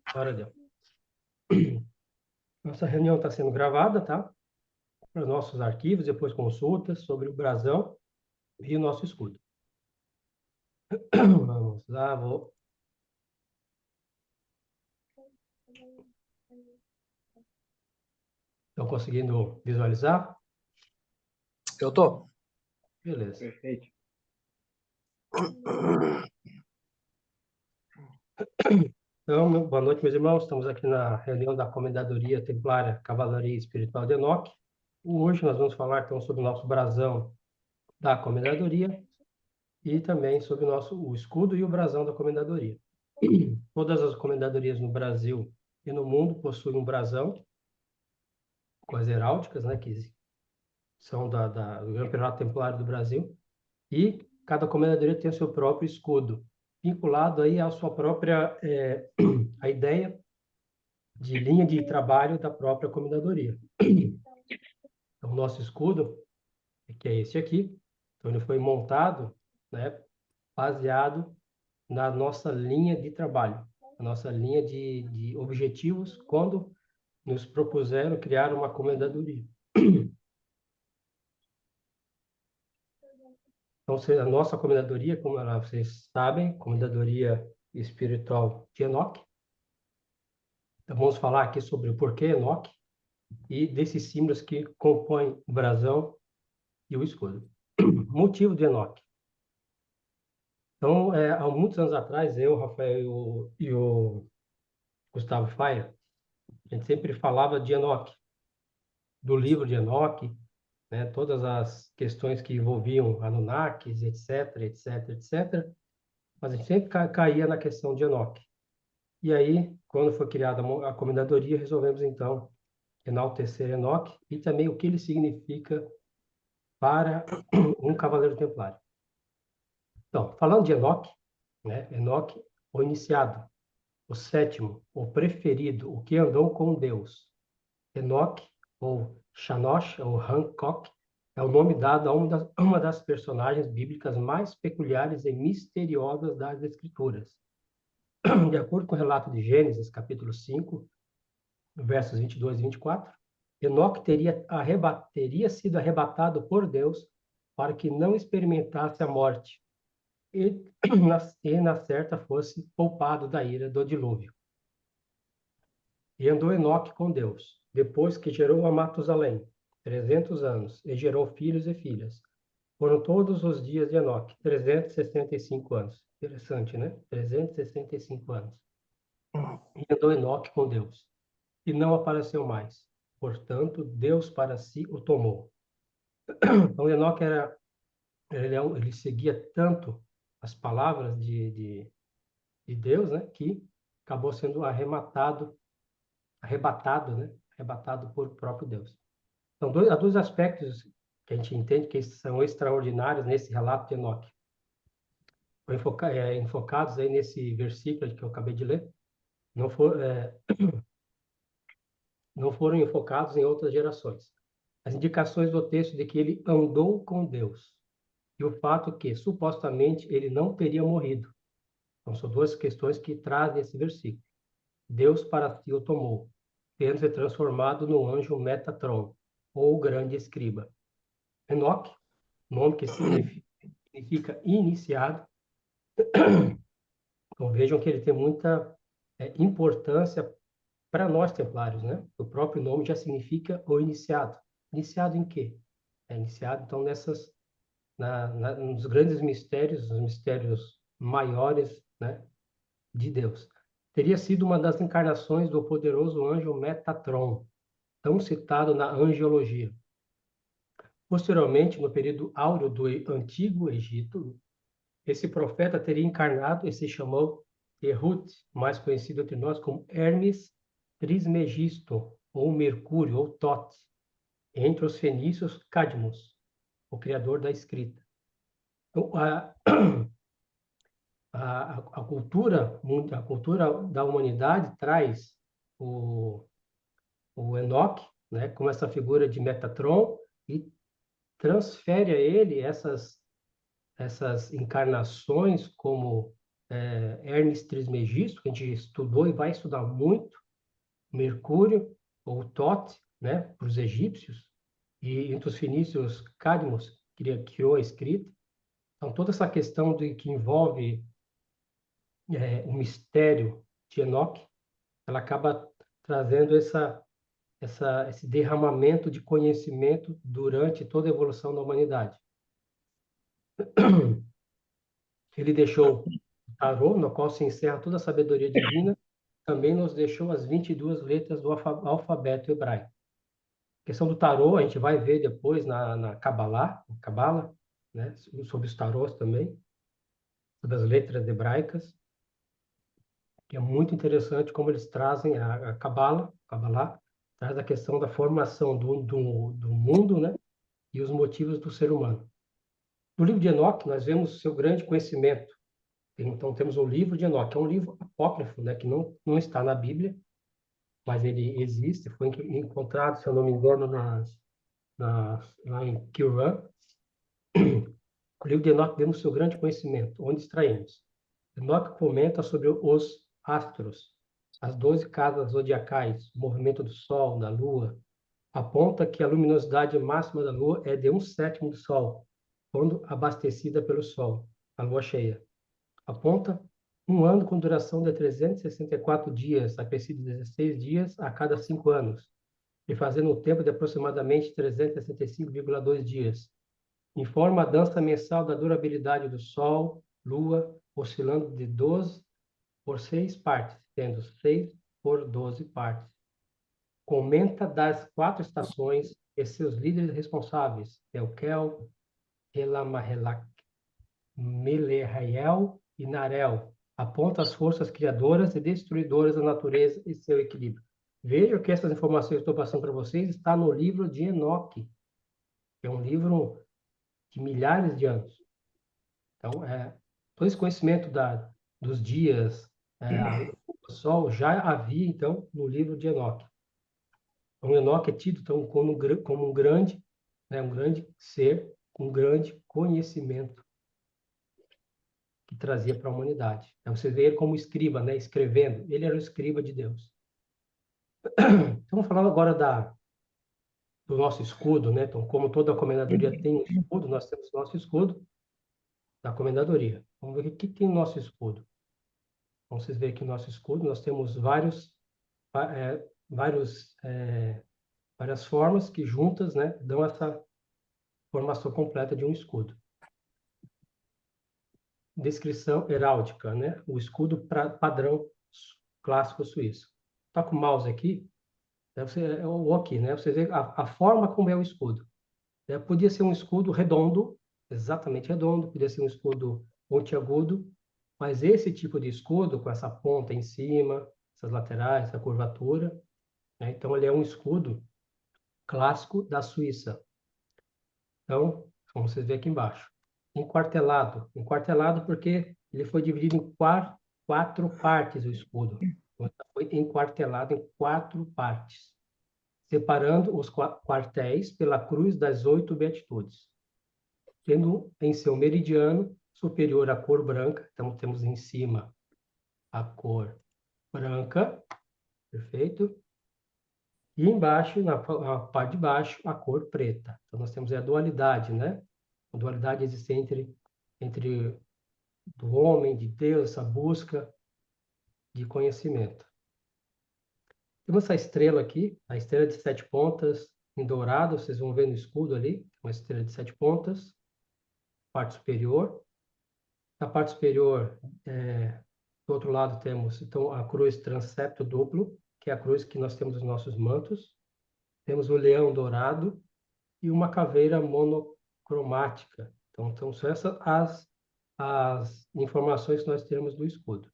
Agora deu. Nossa reunião está sendo gravada, tá? Para os nossos arquivos, depois consultas sobre o brasão e o nosso escudo. Vamos lá, vou... Estão conseguindo visualizar? Eu tô. Beleza. Perfeito. Então, boa noite, meus irmãos. Estamos aqui na reunião da Comendadoria Templária Cavalaria Espiritual de Enoque. Hoje nós vamos falar então sobre o nosso brasão da Comendadoria e também sobre o escudo e o brasão da Comendadoria. Todas as comendadorias no Brasil e no mundo possuem um brasão com as heráldicas, né, que são do Campeonato Templário do Brasil, e cada comendadoria tem o seu próprio escudo, vinculado aí à sua própria a ideia de linha de trabalho da própria comendadoria. Então, o nosso escudo, que é esse aqui, então ele foi montado, né, baseado na nossa linha de trabalho, a nossa linha de objetivos, quando nos propuseram criar uma comendadoria. Então, a nossa comendadoria, como vocês sabem, Comendadoria Espiritual de Enoque. Então, vamos falar aqui sobre o porquê Enoque e desses símbolos que compõem o brasão e o escudo. Motivo de Enoque. Então, há muitos anos atrás, eu, Rafael e o Gustavo Faia, a gente sempre falava de Enoque, do livro de Enoque, né, todas as questões que envolviam Anunnakis, etc., etc., etc., mas a gente sempre caía na questão de Enoque. E aí, quando foi criada a comendadoria, resolvemos, então, enaltecer Enoque e também o que ele significa para um cavaleiro templário. Então, falando de Enoque, né, Enoque, o iniciado, o sétimo, o preferido, o que andou com Deus. Enoque, ou Shanosh, ou Hancock, é o nome dado a uma das personagens bíblicas mais peculiares e misteriosas das Escrituras. De acordo com o relato de Gênesis, capítulo 5, versos 22 e 24, Enoque teria sido arrebatado por Deus para que não experimentasse a morte e, na certa, fosse poupado da ira do dilúvio. E andou Enoque com Deus, depois que gerou a Matusalém, 300 anos, e gerou filhos e filhas. Foram todos os dias de Enoque, 365 anos. Interessante, né? 365 anos. E andou Enoque com Deus, e não apareceu mais. Portanto, Deus para si o tomou. Então, Enoque ele seguia tanto as palavras de Deus, né, que acabou sendo arrebatado por próprio Deus. Então, há dois aspectos que a gente entende que são extraordinários nesse relato de Enoque. Enfocados aí nesse versículo que eu acabei de ler, não, não foram enfocados em outras gerações. As indicações do texto de que ele andou com Deus e o fato que, supostamente, ele não teria morrido. Então, são duas questões que trazem esse versículo. Deus para si o tomou, tendo se transformado no anjo Metatron, ou grande escriba. Enoque, nome que significa iniciado. Então, vejam que ele tem muita importância para nós templários, né? O próprio nome já significa o iniciado. Iniciado em quê? É iniciado, então, nos grandes mistérios, os mistérios maiores, né, de Deus. Teria sido uma das encarnações do poderoso anjo Metatron, tão citado na angiologia. Posteriormente, no período áureo do Antigo Egito, esse profeta teria encarnado e se chamou Ehud, mais conhecido entre nós como Hermes Trismegisto, ou Mercúrio, ou Thoth, entre os fenícios Cadmos, o criador da escrita. Então, a cultura da humanidade traz o Enoque, né, como essa figura de Metatron, e transfere a ele essas encarnações como Hermes Trismegisto, que a gente estudou e vai estudar muito, Mercúrio, ou Tote, né, para os egípcios, e entre os fenícios, Cadmos, que criou a escrita. Então, toda essa questão que envolve o mistério de Enoque, ela acaba trazendo esse derramamento de conhecimento durante toda a evolução da humanidade. Ele deixou o tarô, no qual se encerra toda a sabedoria divina, também nos deixou as 22 letras do alfabeto hebraico. A questão do tarô, a gente vai ver depois na Kabbalah, né, sobre os tarôs também, sobre as letras hebraicas, que é muito interessante como eles trazem a Kabbalah, traz a questão da formação do mundo, né, e os motivos do ser humano. No livro de Enoque, nós vemos seu grande conhecimento. Então, temos o livro de Enoque, que é um livro apócrifo, né, que não está na Bíblia, mas ele existe, foi encontrado, se eu não me engano, lá em Qumran. O livro de Enoque deu seu grande conhecimento, onde extraímos. Enoque comenta sobre os astros, as 12 casas zodiacais, o movimento do Sol, da Lua. Aponta que a luminosidade máxima da Lua é de 1/7 do Sol, quando abastecida pelo Sol, a Lua cheia. Aponta um ano com duração de 364 dias, acrescido 16 dias a cada 5 anos, e fazendo um tempo de aproximadamente 365,2 dias. Informa a dança mensal da durabilidade do Sol, Lua, oscilando de 12 por 6 partes, tendo 6 por 12 partes. Comenta das 4 estações e seus líderes responsáveis, Telquel, Elamahelak, Melerrael e Narel. Aponta as forças criadoras e destruidoras da natureza e seu equilíbrio. Veja que essas informações que eu estou passando para vocês está no livro de Enoque, que é um livro de milhares de anos. Então, todo esse conhecimento dos dias, o Sol, já havia, então, no livro de Enoque. Então, Enoque é tido então, como um grande, né, um grande ser, com um grande conhecimento que trazia para a humanidade. Então, você vê ele como escriba, né, escrevendo. Ele era o escriba de Deus. Estamos falando agora do nosso escudo, né? Então, como toda comendadoria tem um escudo, nós temos nosso escudo da comendadoria. Vamos ver o que tem no nosso escudo. Então, vocês veem aqui o nosso escudo, nós temos várias formas que juntas, né, dão essa formação completa de um escudo. Descrição heráldica, né? O escudo padrão clássico suíço. Tá com o mouse aqui, ou aqui, né? Você vê a forma como é o escudo. Podia ser um escudo redondo, exatamente redondo, podia ser um escudo pontiagudo, mas esse tipo de escudo, com essa ponta em cima, essas laterais, essa curvatura, né? Então ele é um escudo clássico da Suíça. Então, como vocês veem aqui embaixo. Enquartelado porque ele foi dividido em 4 partes o escudo. Então, foi enquartelado em 4 partes, separando os quartéis pela cruz das 8 beatitudes, tendo em seu meridiano superior a cor branca. Então, temos em cima a cor branca, perfeito? E embaixo, na parte de baixo, a cor preta. Então, nós temos a dualidade, né? A dualidade existente entre do homem, de Deus, essa busca de conhecimento. Temos essa estrela aqui, a estrela de 7 pontas, em dourado, vocês vão ver no escudo ali, uma estrela de 7 pontas, parte superior. Na parte superior, do outro lado, temos então a cruz transepto duplo, que é a cruz que nós temos nos nossos mantos. Temos o leão dourado e uma caveira monocromática. Então são essas as informações que nós temos do escudo.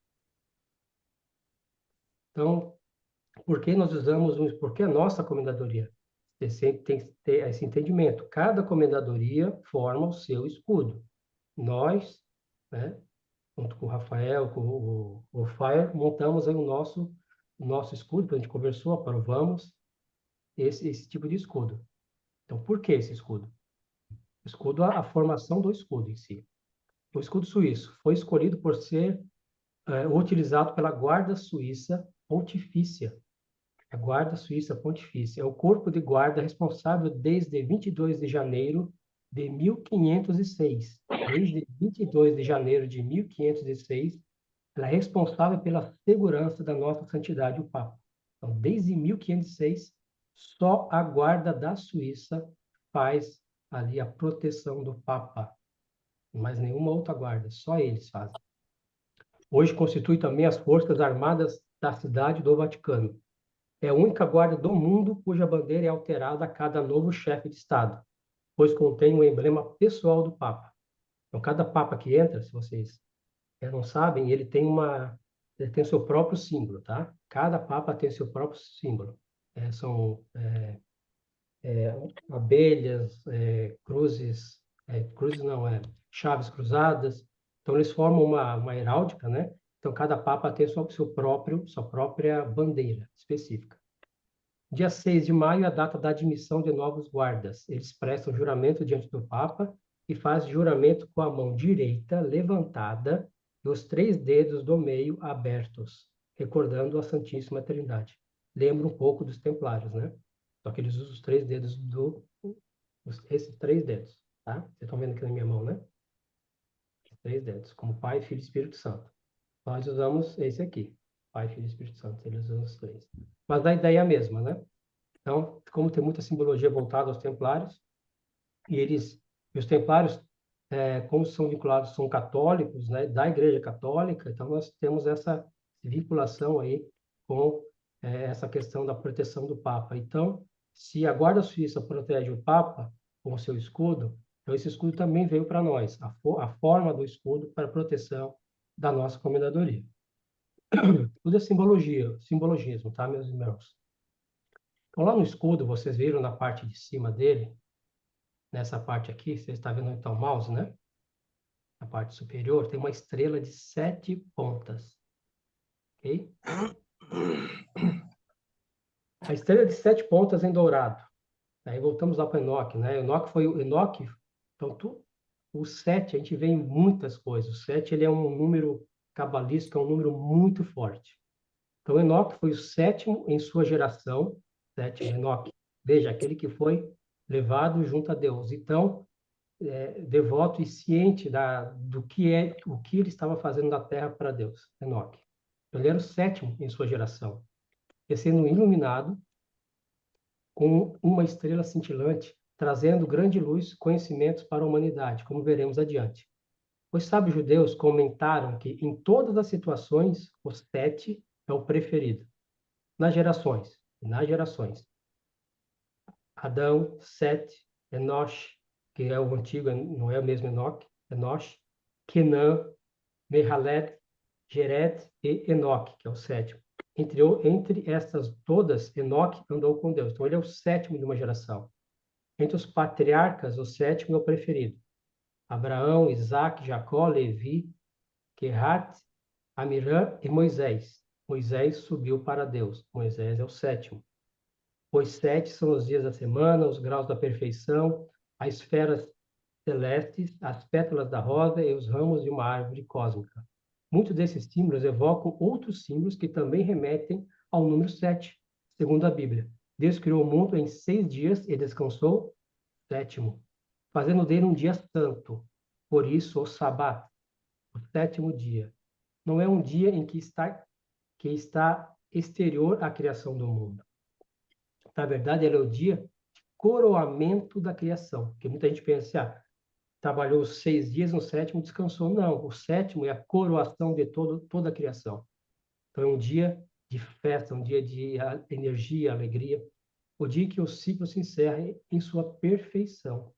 Então, por que a nossa comendadoria? Você sempre tem que ter esse entendimento. Cada comendadoria forma o seu escudo. Nós, né, junto com o Rafael, com o Fire, montamos aí o nosso escudo, a gente conversou, aprovamos esse tipo de escudo. Então, por que esse escudo? O escudo, a formação do escudo em si. O escudo suíço foi escolhido por ser utilizado pela Guarda Suíça Pontifícia. A Guarda Suíça Pontifícia é o corpo de guarda responsável desde 22 de janeiro de 1506. Desde 22 de janeiro de 1506, ela é responsável pela segurança da nossa santidade, o Papa. Então, desde 1506, só a Guarda da Suíça faz ali a proteção do Papa. Mais nenhuma outra guarda, só eles fazem. Hoje constitui também as Forças Armadas da Cidade do Vaticano. É a única guarda do mundo cuja bandeira é alterada a cada novo chefe de Estado, pois contém um emblema pessoal do Papa. Então, cada Papa que entra, se vocês não sabem, ele tem o seu próprio símbolo, tá? Cada Papa tem o seu próprio símbolo. São abelhas, cruzes não, chaves cruzadas. Então, eles formam uma heráldica, né? Então, cada Papa tem sua própria bandeira específica. Dia 6 de maio é a data da admissão de novos guardas. Eles prestam juramento diante do Papa e fazem juramento com a mão direita levantada e os 3 dedos do meio abertos, recordando a Santíssima Trindade. Lembra um pouco dos Templários, né? Só que eles usam os 3 dedos esses 3 dedos, tá? Vocês estão vendo aqui na minha mão, né? Os 3 dedos, como Pai, Filho e Espírito Santo. Nós usamos esse aqui, Pai, Filho e Espírito Santo. Eles usam os 3. Mas a ideia é a mesma, né? Então, como tem muita simbologia voltada aos templários, e os templários, como são vinculados, são católicos, né, da Igreja Católica, então nós temos essa vinculação aí com essa questão da proteção do Papa. Então, se a Guarda Suíça protege o Papa com o seu escudo, então esse escudo também veio para nós, a forma do escudo para a proteção da nossa comendadoria. Tudo é simbologismo, tá, meus irmãos? Então, lá no escudo, vocês viram na parte de cima dele, nessa parte aqui, você está vendo então o mouse, né? Na parte superior, tem uma estrela de 7 pontas. Ok? A estrela de 7 pontas em dourado. Aí voltamos lá para o Enoque, né? Enoque, então, o 7, a gente vê em muitas coisas. O 7, ele é um número cabalístico, é um número muito forte. Então, Enoque foi o 7º em sua geração. 7º, Enoque. Veja, aquele que foi levado junto a Deus. Então, devoto e ciente do que o que ele estava fazendo na terra para Deus, Enoque. Ele era o 7º em sua geração, e sendo iluminado com uma estrela cintilante, trazendo grande luz, conhecimentos para a humanidade, como veremos adiante. Os sábios judeus comentaram que em todas as situações o 7 é o preferido. Nas gerações. Adão, Sete, Enosh, que é o antigo, não é o mesmo Enosh, Kenan, Mehaled, Jered e Enoque, que é o 7º. Entre estas todas, Enoque andou com Deus. Então, ele é o 7º de uma geração. Entre os patriarcas, o 7º é o preferido. Abraão, Isaac, Jacó, Levi, Quehat, Amirã e Moisés. Moisés subiu para Deus. Moisés é o 7º. Pois 7 são os dias da semana, os graus da perfeição, as esferas celestes, as pétalas da rosa e os ramos de uma árvore cósmica. Muitos desses símbolos evocam outros símbolos que também remetem ao número 7, segundo a Bíblia. Deus criou o mundo em 6 dias e descansou 7º, fazendo dele um dia santo. Por isso, o Sabá, o 7º dia, não é um dia em que está exterior à criação do mundo. Na verdade, ele é o dia de coroamento da criação. Porque muita gente pensa assim, trabalhou 6 dias, no 7º descansou. Não, o 7º é a coroação de toda a criação. Então, é um dia de festa, um dia de energia, alegria. O dia que o ciclo se encerra em sua perfeição.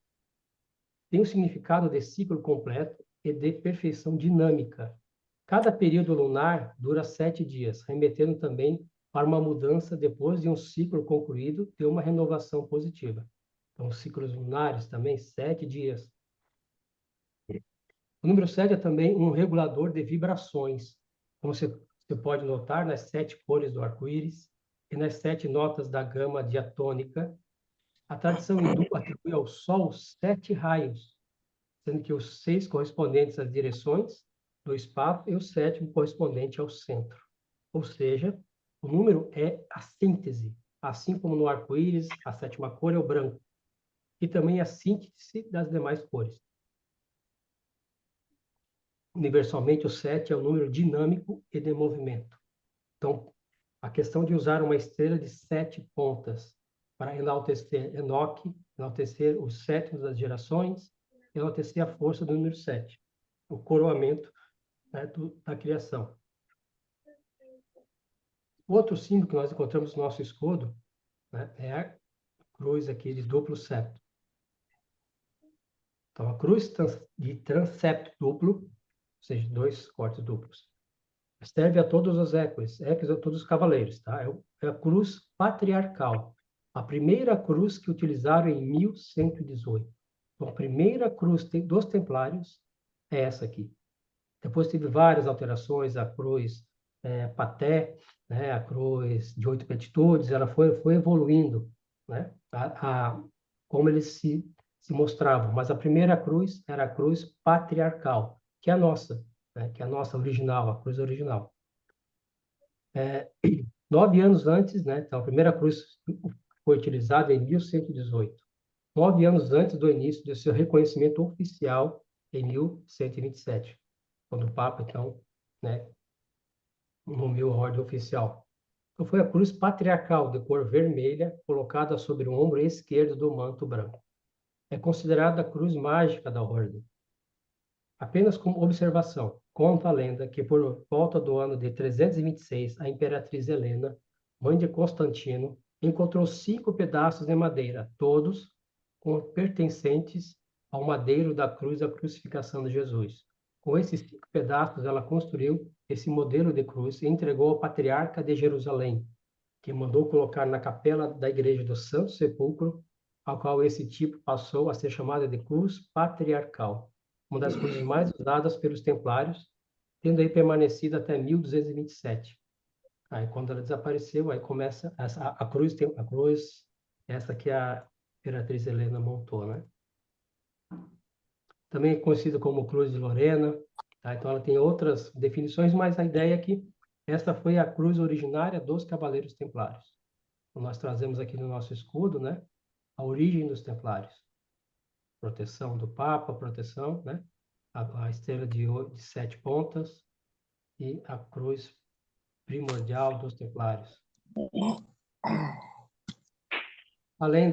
Tem o significado de ciclo completo e de perfeição dinâmica. Cada período lunar dura 7 dias, remetendo também para uma mudança depois de um ciclo concluído e uma renovação positiva. Então, ciclos lunares também, 7 dias. O número 7 é também um regulador de vibrações, como você pode notar nas 7 cores do arco-íris e nas 7 notas da gama diatônica. A tradição hindu atribui ao Sol 7 raios, sendo que os 6 correspondentes às direções do espaço e o sétimo correspondente ao centro. Ou seja, o número é a síntese, assim como no arco-íris, a sétima cor é o branco, e também a síntese das demais cores. Universalmente, o 7 é um número dinâmico e de movimento. Então, a questão de usar uma estrela de 7 pontas para enaltecer Enoque, enaltecer os sétimos das gerações, enaltecer a força do número 7, o coroamento, né, da criação. O outro símbolo que nós encontramos no nosso escudo, né, é a cruz aqui de duplo septo. Então, a cruz de transepto duplo, ou seja, 2 cortes duplos, serve a todos os éques a todos os cavaleiros, tá? É a cruz patriarcal, a primeira cruz que utilizaram em 1118. Então, a primeira cruz dos templários é essa aqui. Depois teve várias alterações, a cruz paté, né? A cruz de 8 petitudes, ela foi evoluindo, né? Como eles se mostravam. Mas a primeira cruz era a cruz patriarcal, que é a nossa, né? Que é a nossa original, a cruz original. 9 anos antes, né? Então, a primeira cruz foi utilizada em 1118. 9 anos antes do início do seu reconhecimento oficial em 1127, quando o Papa, então, né, nomeou a ordem oficial. Então, foi a cruz patriarcal de cor vermelha colocada sobre o ombro esquerdo do manto branco. É considerada a cruz mágica da ordem. Apenas como observação, conta a lenda que por volta do ano de 326, a imperatriz Helena, mãe de Constantino, encontrou 5 pedaços de madeira, todos pertencentes ao madeiro da cruz da crucificação de Jesus. Com esses 5 pedaços, ela construiu esse modelo de cruz e entregou ao patriarca de Jerusalém, que mandou colocar na capela da igreja do Santo Sepulcro, ao qual esse tipo passou a ser chamada de cruz patriarcal, uma das cruzes mais usadas pelos templários, tendo aí permanecido até 1227. Aí, quando ela desapareceu, aí começa a cruz, essa que a Imperatriz Helena montou, né? Também é conhecida como Cruz de Lorena, tá? Então ela tem outras definições, mas a ideia é que essa foi a cruz originária dos Cavaleiros Templários. Então, nós trazemos aqui no nosso escudo, né, a origem dos Templários. Proteção do Papa, proteção, né? A estrela de 7 pontas e a cruz primordial dos Templários. Além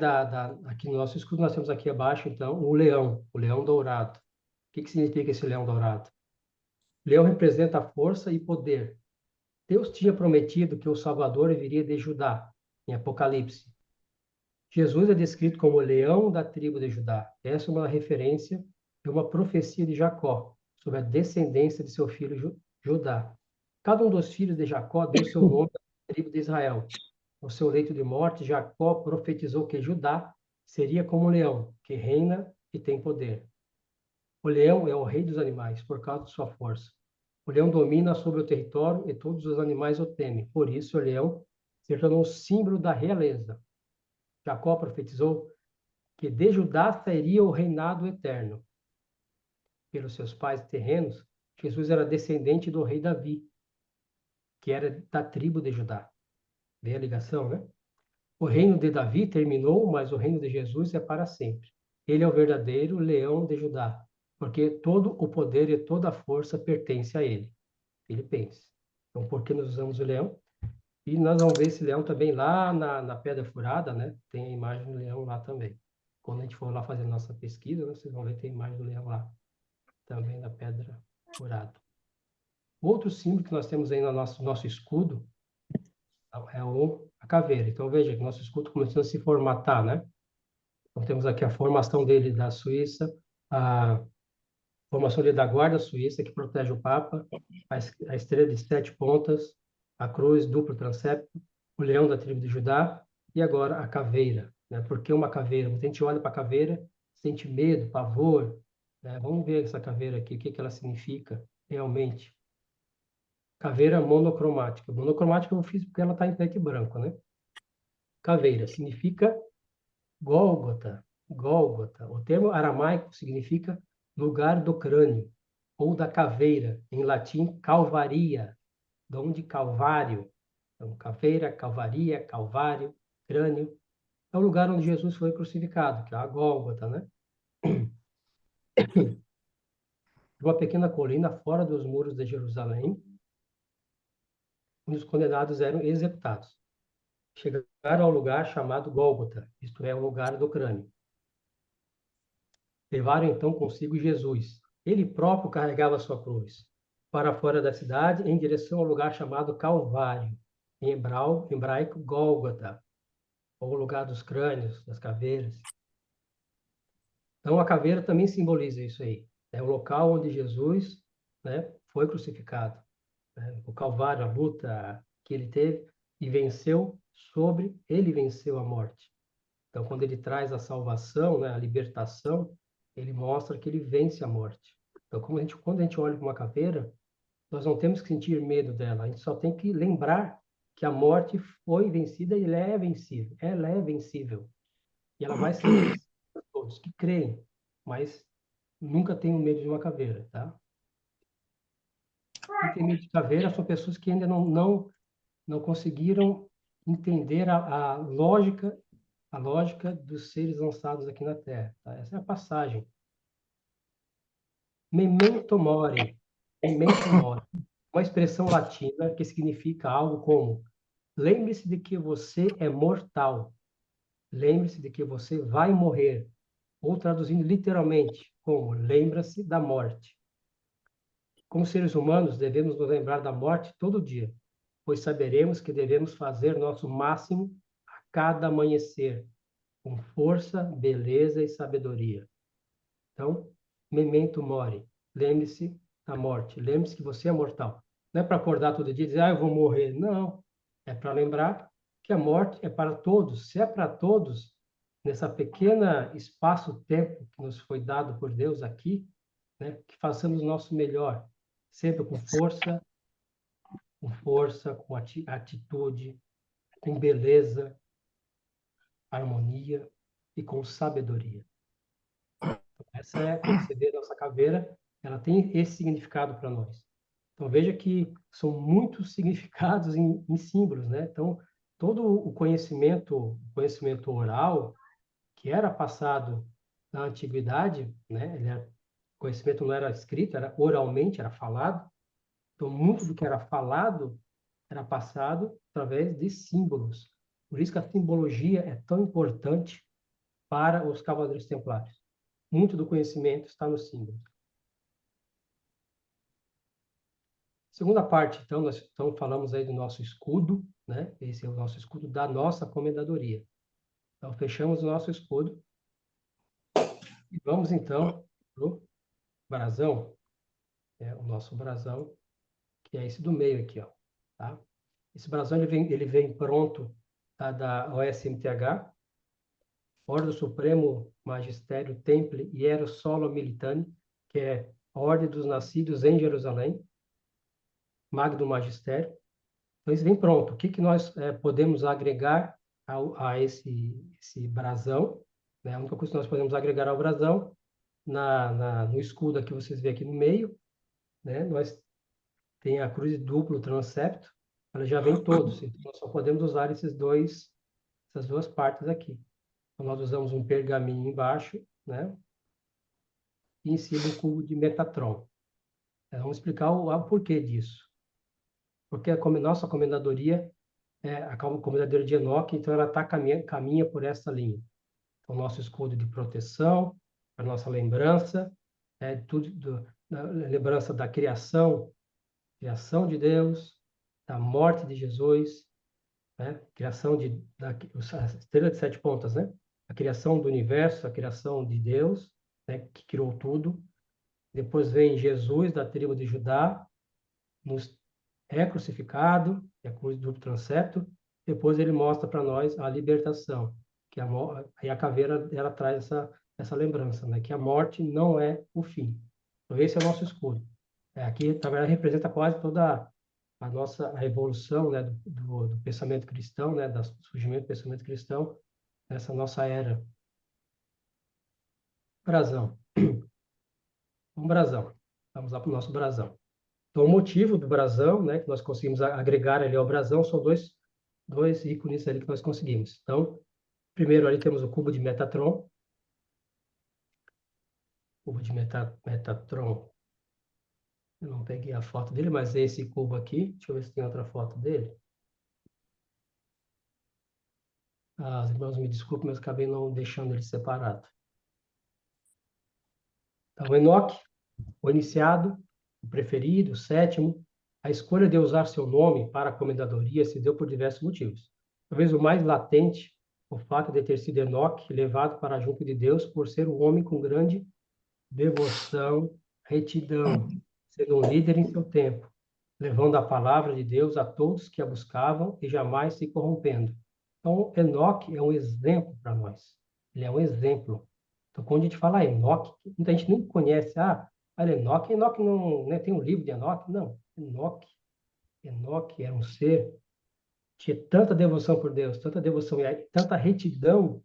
aqui no nosso escudo, nós temos aqui abaixo, então, o leão dourado. O que significa esse leão dourado? O leão representa a força e poder. Deus tinha prometido que o Salvador viria de Judá, em Apocalipse. Jesus é descrito como o leão da tribo de Judá. Essa é uma referência de uma profecia de Jacó, sobre a descendência de seu filho Judá. Cada um dos filhos de Jacó deu seu nome à tribo de Israel. No seu leito de morte, Jacó profetizou que Judá seria como um leão, que reina e tem poder. O leão é o rei dos animais, por causa de sua força. O leão domina sobre o território e todos os animais o temem. Por isso, o leão se tornou símbolo da realeza. Jacó profetizou que de Judá sairia o reinado eterno. Pelos seus pais terrenos, Jesus era descendente do rei Davi, que era da tribo de Judá. Vê a ligação, né? O reino de Davi terminou, mas o reino de Jesus é para sempre. Ele é o verdadeiro leão de Judá, porque todo o poder e toda a força pertence a ele. Filipenses. Então, por que nós usamos o leão? E nós vamos ver esse leão também lá na Pedra Furada, né? Tem a imagem do leão lá também. Quando a gente for lá fazer a nossa pesquisa, né, vocês vão ver que tem a imagem do leão lá, também na Pedra Furada. Outro símbolo que nós temos aí no nosso escudo é a caveira. Então, veja que nosso escudo começou a se formatar, né? Então, temos aqui a formação dele da Suíça, a formação dele da Guarda Suíça, que protege o Papa, a estrela de 7 pontas, a cruz duplo transepto, o leão da tribo de Judá e agora a caveira. Né? Por que uma caveira? Muita gente olha para a caveira, sente medo, pavor. Né? Vamos ver essa caveira aqui, o que ela significa realmente. Caveira monocromática. Monocromática eu fiz porque ela está em preto e branco, né? Caveira significa Gólgota. Gólgota. O termo aramaico significa lugar do crânio ou da caveira, em latim, calvaria, de onde Calvário. Então, caveira, calvaria, calvário, crânio, é o lugar onde Jesus foi crucificado, que é a Gólgota, né? Uma pequena colina fora dos muros de Jerusalém, onde os condenados eram executados. Chegaram ao lugar chamado Gólgota, isto é, o lugar do crânio. Levaram então consigo Jesus. Ele próprio carregava sua cruz para fora da cidade, em direção ao lugar chamado Calvário, em hebraico Gólgota, ou o lugar dos crânios, das caveiras. Então, a caveira também simboliza isso aí. É o local onde Jesus, né, foi crucificado. Né? O Calvário, a luta que ele teve e venceu ele venceu a morte. Então, quando ele traz a salvação, né, a libertação, ele mostra que ele vence a morte. Então, quando a gente olha para uma caveira, nós não temos que sentir medo dela, a gente só tem que lembrar que a morte foi vencida e ela é vencível. Ela é vencível. E ela vai ser vencida por todos que creem, mas nunca tenham medo de uma caveira, tá? Quem tem medo de caveira são pessoas que ainda não conseguiram entender a lógica dos seres lançados aqui na Terra. Tá? Essa é a passagem. Memento mori. Memento mori. Uma expressão latina que significa algo como: lembre-se de que você é mortal. Lembre-se de que você vai morrer. Ou traduzindo literalmente, como: lembra-se da morte. Como seres humanos, devemos nos lembrar da morte todo dia, pois saberemos que devemos fazer nosso máximo a cada amanhecer, com força, beleza e sabedoria. Então, memento mori. Lembre-se da morte. Lembre-se que você é mortal. Não é para acordar todo dia e dizer, eu vou morrer. Não. É para lembrar que a morte é para todos. Se é para todos, nessa pequena espaço-tempo que nos foi dado por Deus aqui, né, que façamos o nosso melhor, sempre com atitude, com beleza, harmonia e com sabedoria. Essa é, quando você vê a nossa caveira, ela tem esse significado para nós. Então, veja que são muitos significados em símbolos, né? Então, todo o conhecimento oral que era passado na antiguidade, né? O conhecimento não era escrito, era oralmente, era falado. Então, muito do que era falado era passado através de símbolos. Por isso que a simbologia é tão importante para os Cavaleiros Templários. Muito do conhecimento está nos símbolos. Segunda parte, então, nós falamos aí do nosso escudo, né? Esse é o nosso escudo da nossa comendadoria. Então, fechamos o nosso escudo e vamos, então, para o brasão. O nosso brasão, que é esse do meio aqui, ó, tá? Esse brasão, ele vem pronto, tá, da OSMTH, Ordo Supremo Magistério Templi Hiero Solo Militani, que é a Ordem dos Nascidos em Jerusalém, Magno Magistério. Então, isso vem pronto. O que nós podemos agregar a esse brasão? Né? A única coisa que nós podemos agregar ao brasão, no escudo que vocês veem aqui no meio, né? Nós tem a cruz de duplo transepto, ela já vem todos. Então, nós só podemos usar essas duas partes aqui. Então, nós usamos um pergaminho embaixo, né? E em cima um cubo de Metatron. Vamos explicar o porquê disso. Porque a nossa comendadoria a comendadoria de Enoque, então ela caminha por essa linha. Então, nosso escudo de proteção, a nossa lembrança, lembrança da criação de Deus, da morte de Jesus, né? Criação a estrela de 7 pontas, né? A criação do universo, a criação de Deus, né? Que criou tudo. Depois vem Jesus, da tribo de Judá, nos é crucificado, é cruz do transepto. Depois ele mostra para nós a libertação, que aí a caveira ela traz essa lembrança, né? Que a morte não é o fim. Então esse é o nosso escudo. Aqui, na verdade, representa quase toda a evolução, né, do pensamento cristão, né, do surgimento do pensamento cristão nessa nossa era. Brasão. Um brasão. Vamos lá para o nosso brasão. Então, o motivo do brasão, né, que nós conseguimos agregar ali ao brasão, são dois ícones ali que nós conseguimos. Então, primeiro ali temos o cubo de Metatron. Cubo de Metatron. Eu não peguei a foto dele, mas é esse cubo aqui. Deixa eu ver se tem outra foto dele. Ah, os irmãos me desculpem, mas acabei não deixando ele separado. Então, Enoque, o iniciado, o preferido, o sétimo. A escolha de usar seu nome para a comendadoria se deu por diversos motivos. Talvez o mais latente, o fato de ter sido Enoque levado para junto de Deus por ser um homem com grande devoção, retidão, sendo um líder em seu tempo, levando a palavra de Deus a todos que a buscavam e jamais se corrompendo. Então, Enoque é um exemplo para nós. Ele é um exemplo. Então, quando a gente fala Enoque, muita gente nem conhece. Ah, olha, Enoque não, né, tem um livro de Enoque? Não. Enoque era um ser que tinha tanta devoção por Deus, tanta devoção e tanta retidão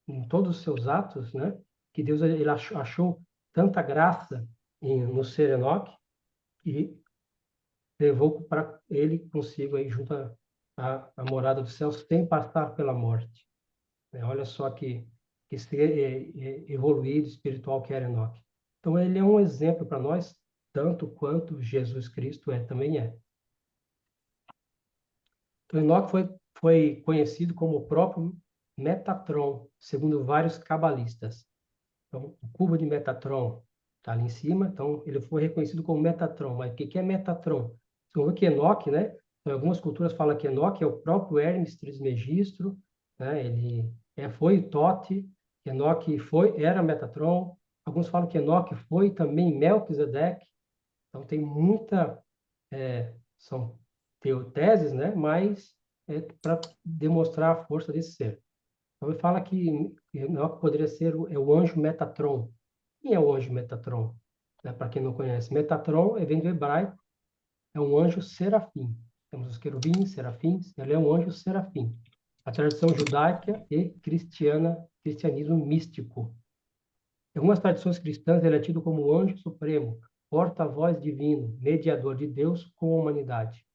em todos os seus atos, né? Que Deus ele achou tanta graça no ser Enoque e levou para ele consigo aí junto à morada do céu sem passar pela morte. Né? Olha só que ser evoluído espiritual que era Enoque. Então ele é um exemplo para nós tanto quanto Jesus Cristo também é. Então Enoque foi conhecido como o próprio Metatron, segundo vários cabalistas. Então, o cubo de Metatron está ali em cima, então ele foi reconhecido como Metatron. Mas o que é Metatron? Você vê que Enoque, né? Em algumas culturas falam que Enoque é o próprio Hermes Trismegisto, né? Ele foi Tote, Enoque era Metatron. Alguns falam que Enoque foi também Melquisedeque. Então tem são teses, né? Mas para demonstrar a força desse ser. Então, ele fala que Enoque poderia ser o anjo Metatron. Quem é o anjo Metatron? Né? Para quem não conhece, Metatron vem do hebraico, é um anjo serafim. Temos os querubins, serafins, ele é um anjo serafim. A tradição judaica e cristianismo místico. Em algumas tradições cristãs, ele é tido como o anjo supremo, porta-voz divino, mediador de Deus com a humanidade.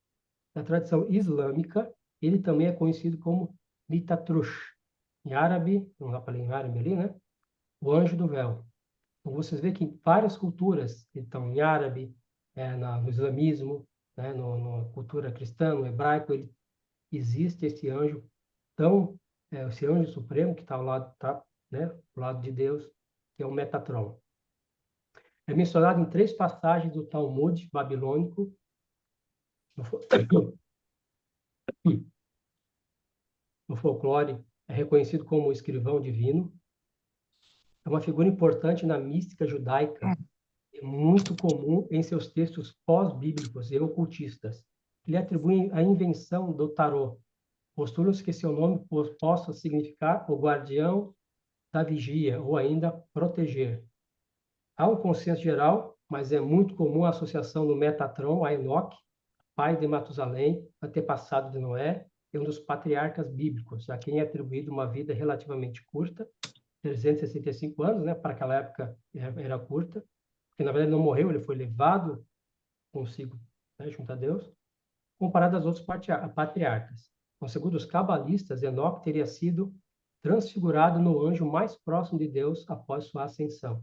Na tradição islâmica, ele também é conhecido como Nitatrush. Em árabe, não dá para ler em árabe ali, né? O anjo do véu. Então, vocês veem que em várias culturas, então, em árabe, no islamismo, né? Na cultura cristã, no hebraico, existe esse anjo esse anjo supremo que está ao lado, né? Ao lado de Deus, que é o Metatron. É mencionado em 3 passagens do Talmud babilônico, no folclore, é reconhecido como o escrivão divino. É uma figura importante na mística judaica, é muito comum em seus textos pós-bíblicos e ocultistas. Ele atribui a invenção do tarô. Postulam-se que seu nome possa significar o guardião da vigia ou ainda proteger. Há um consenso geral, mas é muito comum a associação do Metatron a Enoque, pai de Matusalém, antepassado de Noé, e um dos patriarcas bíblicos, a quem é atribuído uma vida relativamente curta, 365 anos, né? Para aquela época era curta, porque na verdade não morreu, ele foi levado consigo, né, junto a Deus, comparado aos outros patriarcas. Então, segundo os cabalistas, Enoque teria sido transfigurado no anjo mais próximo de Deus após sua ascensão.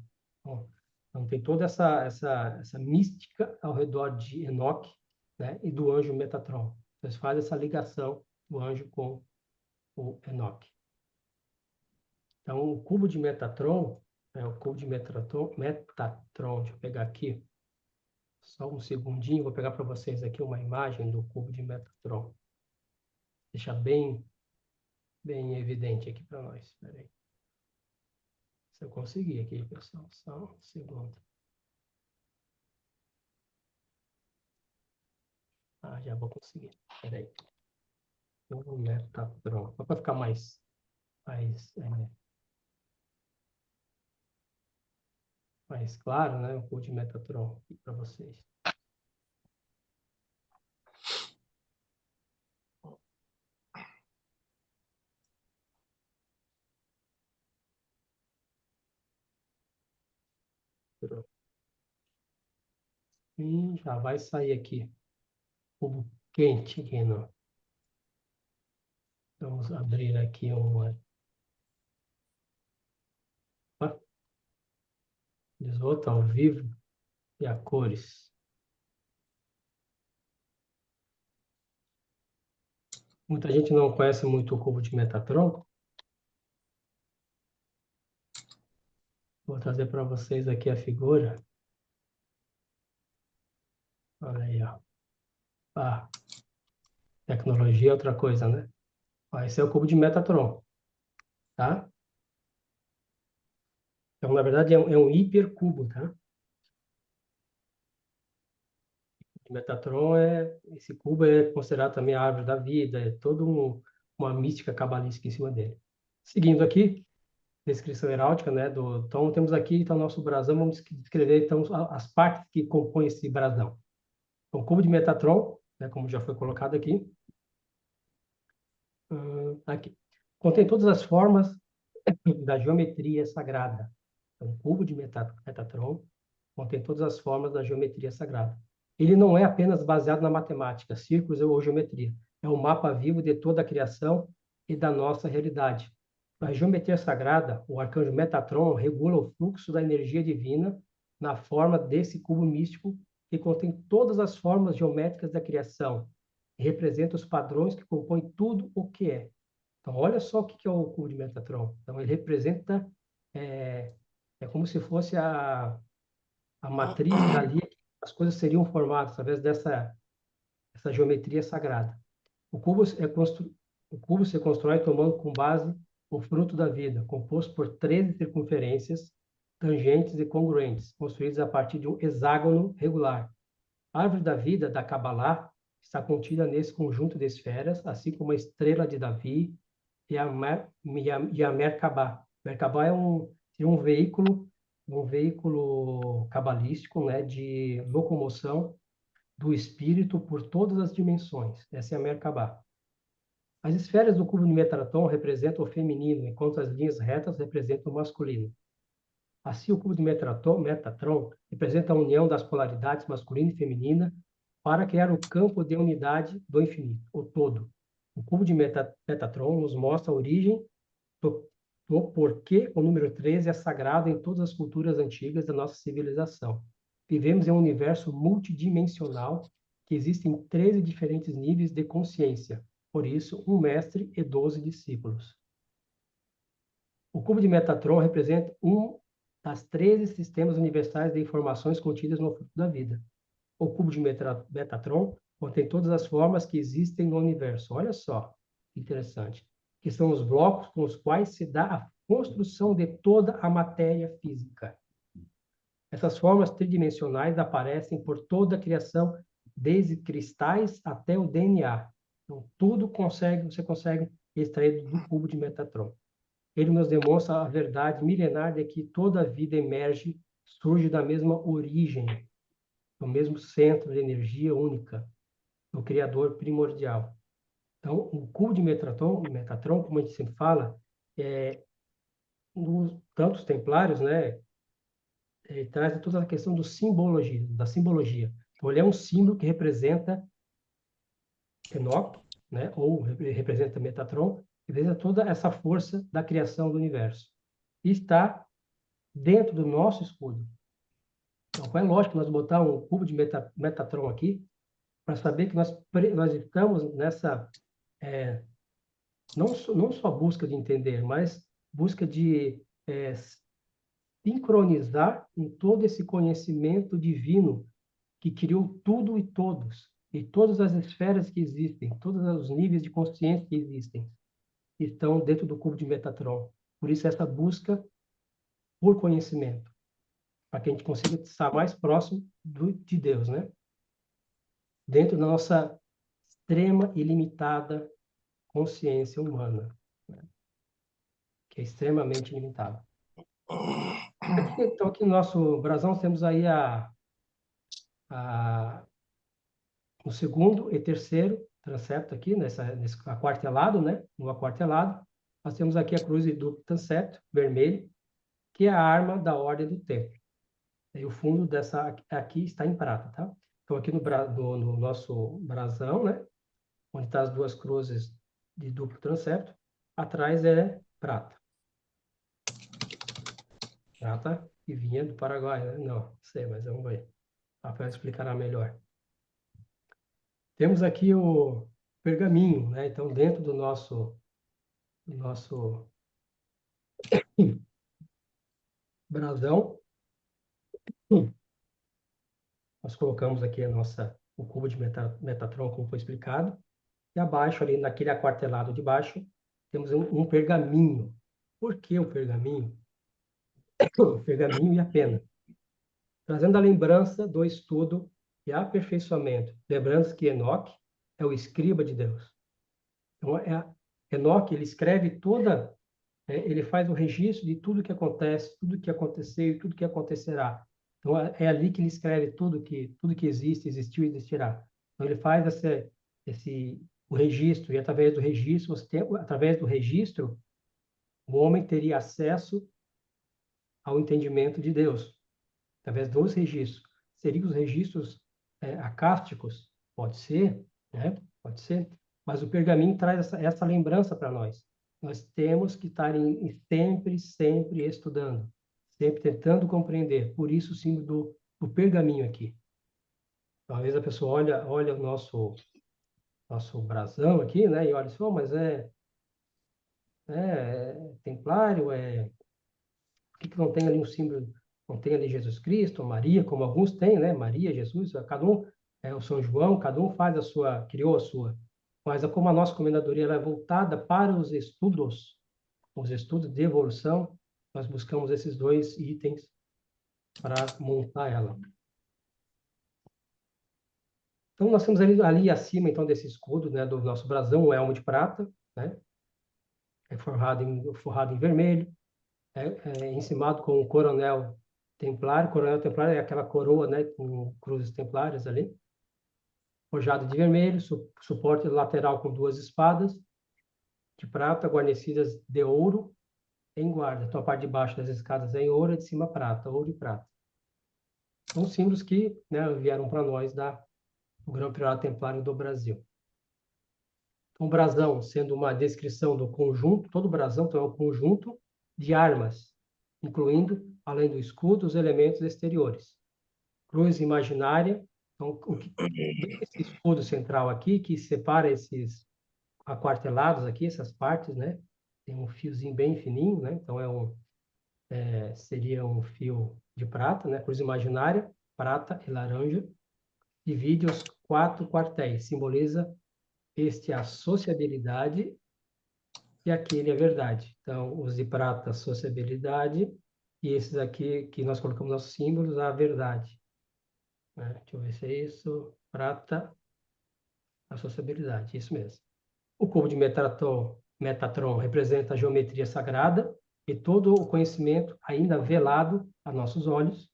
Então tem toda essa mística ao redor de Enoque, né, e do anjo Metatron. Eles fazem essa ligação do anjo com o Enoque. Então, o cubo de Metatron, deixa eu pegar aqui, só um segundinho, vou pegar para vocês aqui uma imagem do cubo de Metatron. Deixar bem evidente aqui para nós. Espera aí. Se eu conseguir aqui, pessoal, só um segundo. Ah, já vou conseguir. Espera aí. O Metatron. Só para ficar mais claro, né? O cubo de Metatron aqui para vocês. E já vai sair aqui. Cubo quente aqui, não. Vamos abrir aqui um esgoto ao vivo e a cores. Muita gente não conhece muito o cubo de Metatron. Vou trazer para vocês aqui a figura. Olha aí, ó. Ah, tecnologia é outra coisa, né? Ó, esse é o cubo de Metatron, tá? Então, na verdade, é um hipercubo, tá? O Metatron esse cubo é considerado também a árvore da vida, é toda uma mística cabalística em cima dele. Seguindo aqui, descrição heráldica, né? Então, temos aqui então, nosso brasão, vamos descrever então as partes que compõem esse brasão. Então, o cubo de Metatron, né, como já foi colocado aqui, aqui. Contém todas as formas da geometria sagrada. Então, o cubo de Metatron contém todas as formas da geometria sagrada. Ele não é apenas baseado na matemática, círculos ou geometria. É um mapa vivo de toda a criação e da nossa realidade. Na geometria sagrada, o arcanjo Metatron regula o fluxo da energia divina na forma desse cubo místico que contém todas as formas geométricas da criação e representa os padrões que compõem tudo o que é. Então, olha só o que é o cubo de Metatron. Então, ele representa, é, é como se fosse a matriz dali, as coisas seriam formadas através essa geometria sagrada. O cubo, o cubo se constrói tomando como base o fruto da vida, composto por 13 circunferências, tangentes e congruentes, construídos a partir de um hexágono regular. A árvore da vida, da Kabbalah, está contida nesse conjunto de esferas, assim como a estrela de Davi e a Merkabah. Merkabah seria um veículo cabalístico, né, de locomoção do espírito por todas as dimensões. Essa é a Merkabah. As esferas do cubo de Metatron representam o feminino, enquanto as linhas retas representam o masculino. Assim, o cubo de Metatron representa a união das polaridades masculina e feminina para criar o campo de unidade do infinito, o todo. O cubo de Metatron nos mostra a origem do porquê o número 13 é sagrado em todas as culturas antigas da nossa civilização. Vivemos em um universo multidimensional que existem 13 diferentes níveis de consciência, por isso, um mestre e 12 discípulos. O cubo de Metatron representa um das 13 sistemas universais de informações contidas no fruto da vida. O cubo de Metatron contém todas as formas que existem no universo. Olha só, que interessante. Que são os blocos com os quais se dá a construção de toda a matéria física. Essas formas tridimensionais aparecem por toda a criação, desde cristais até o DNA. Então, tudo você consegue extrair do cubo de Metatron. Ele nos demonstra a verdade milenar de que toda a vida emerge, surge da mesma origem, do mesmo centro de energia única, do Criador primordial. Então, o cubo de Metatron, como a gente sempre fala, tanto os templários, né, traz toda a questão da simbologia. Então, ele é um símbolo que representa Enoch, né, ou representa Metatron, representa toda essa força da criação do universo. E está dentro do nosso escudo. Então, é lógico nós botar um cubo de Metatron aqui para saber que nós estamos nessa, não só busca de entender, mas busca de sincronizar em todo esse conhecimento divino que criou tudo e todos, e todas as esferas que existem, todos os níveis de consciência que existem, estão dentro do cubo de Metatron. Por isso, essa busca por conhecimento, para que a gente consiga estar mais próximo de Deus, né? Dentro da nossa extrema e limitada consciência humana, né? Que é extremamente limitada. Então, aqui no nosso brasão, temos aí o segundo e terceiro transepto aqui, nesse aquartelado, né? No aquartelado, nós temos aqui a cruz do transepto, vermelho, que é a arma da ordem do templo. E o fundo dessa aqui está em prata, tá? Então, aqui no nosso brasão, né? Onde está as duas cruzes de duplo transepto, atrás é prata. Prata que vinha do Paraguai, né? Não sei, mas vamos ver. A Rafael explicará melhor. Temos aqui o pergaminho, né? Então, dentro do nosso brasão, nós colocamos aqui o cubo de Metatron, como foi explicado, e abaixo, ali naquele aquartelado de baixo, temos um pergaminho. Por que o pergaminho? O pergaminho e a pena. Trazendo a lembrança do estudo e aperfeiçoamento. Lembrando que Enoque é o escriba de Deus. Então, Enoque, ele escreve ele faz o registro de tudo que acontece, tudo que aconteceu e tudo que acontecerá. Então, é ali que ele escreve tudo que existe, existiu e existirá. Então, ele faz o registro, e através do registro, o homem teria acesso ao entendimento de Deus, através dos registros. Seriam os registros acásticos? Pode ser, né? Pode ser. Mas o pergaminho traz essa lembrança para nós. Nós temos que estar sempre estudando, sempre tentando compreender. Por isso o símbolo do pergaminho aqui. Então, às vezes a pessoa olha o nosso brasão aqui, né? E olha assim, oh, mas é templário, por que não tem ali um símbolo, não tem ali Jesus Cristo, Maria, como alguns têm, né? Maria, Jesus, cada um, o São João, cada um faz criou a sua. Mas como a nossa comendadoria ela é voltada para os estudos de evolução, nós buscamos esses dois itens para montar ela. Então, nós temos ali acima, então, desse escudo, né, do nosso brasão, um elmo de prata, né? Forrado em vermelho, encimado com o coronel templário. Coronel templário é aquela coroa, né, com cruzes templárias ali. Forjado de vermelho, suporte lateral com duas espadas de prata, guarnecidas de ouro em guarda. Então, a parte de baixo das escadas é em ouro, a de cima prata, ouro e prata. São símbolos que, né, vieram para nós do Grão-Priorato Templário do Brasil. Então, o brasão, sendo uma descrição do conjunto, todo brasão então, é um conjunto de armas, incluindo, além do escudo, os elementos exteriores. Cruz imaginária, então, esse escudo central aqui, que separa esses aquartelados aqui, essas partes, né? Tem um fiozinho bem fininho, né? Então, seria um fio de prata, né? Cruz imaginária, prata e laranja. Divide os 4 quartéis, simboliza a sociabilidade e aquele a verdade. Então, os de prata, a sociabilidade, e esses aqui que nós colocamos nossos símbolos, a verdade. Né? Deixa eu ver se é isso. Prata, a sociabilidade, isso mesmo. O cubo de Metatron representa a geometria sagrada e todo o conhecimento ainda velado a nossos olhos.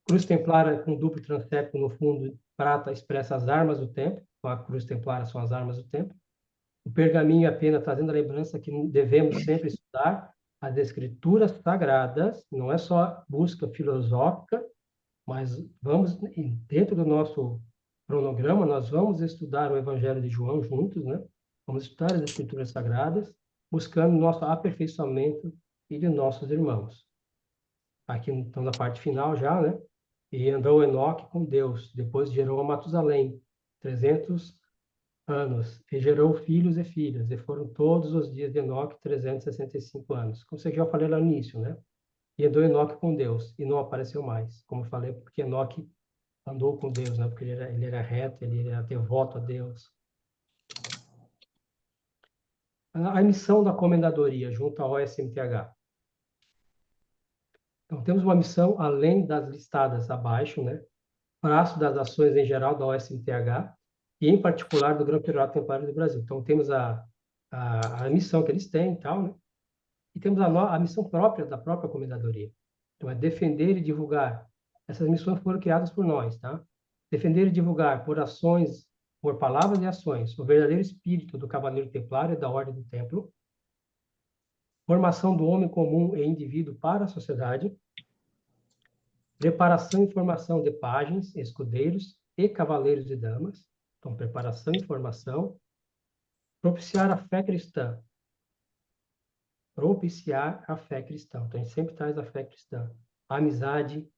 Cruz templária com duplo transepto no fundo, prata expressa as armas do tempo. Então, a cruz templária são as armas do tempo. O pergaminho apenas trazendo a lembrança que devemos sempre estudar as escrituras sagradas, não é só busca filosófica, mas dentro do nosso cronograma, nós vamos estudar o Evangelho de João juntos, né? Vamos estudar as escrituras sagradas, buscando nosso aperfeiçoamento e de nossos irmãos. Aqui, então, na parte final já, né? E andou Enoque com Deus, depois gerou a Matusalém, 300 anos, e gerou filhos e filhas, e foram todos os dias de Enoque 365 anos. Como você já falei lá no início, né? E andou Enoque com Deus, e não apareceu mais. Como eu falei, porque Enoque andou com Deus, né? Porque ele era reto, ele era devoto a Deus. A missão da comendadoria junto à OSMTH. Então, temos uma missão além das listadas abaixo, né? Braço das ações em geral da OSMTH, e em particular do Grão-Priorato Templário do Brasil. Então, temos a missão que eles têm e tal, né? E temos a missão própria da própria comendadoria. Então, é defender e divulgar. Essas missões foram criadas por nós, tá? Defender e divulgar por ações, por palavras e ações, o verdadeiro espírito do Cavaleiro Templário e da Ordem do Templo. Formação do homem comum e indivíduo para a sociedade. Preparação e formação de pajens, escudeiros e cavaleiros e damas. Então, preparação e formação. Propiciar a fé cristã. Propiciar a fé cristã. Então, a gente sempre traz a fé cristã. A amizade,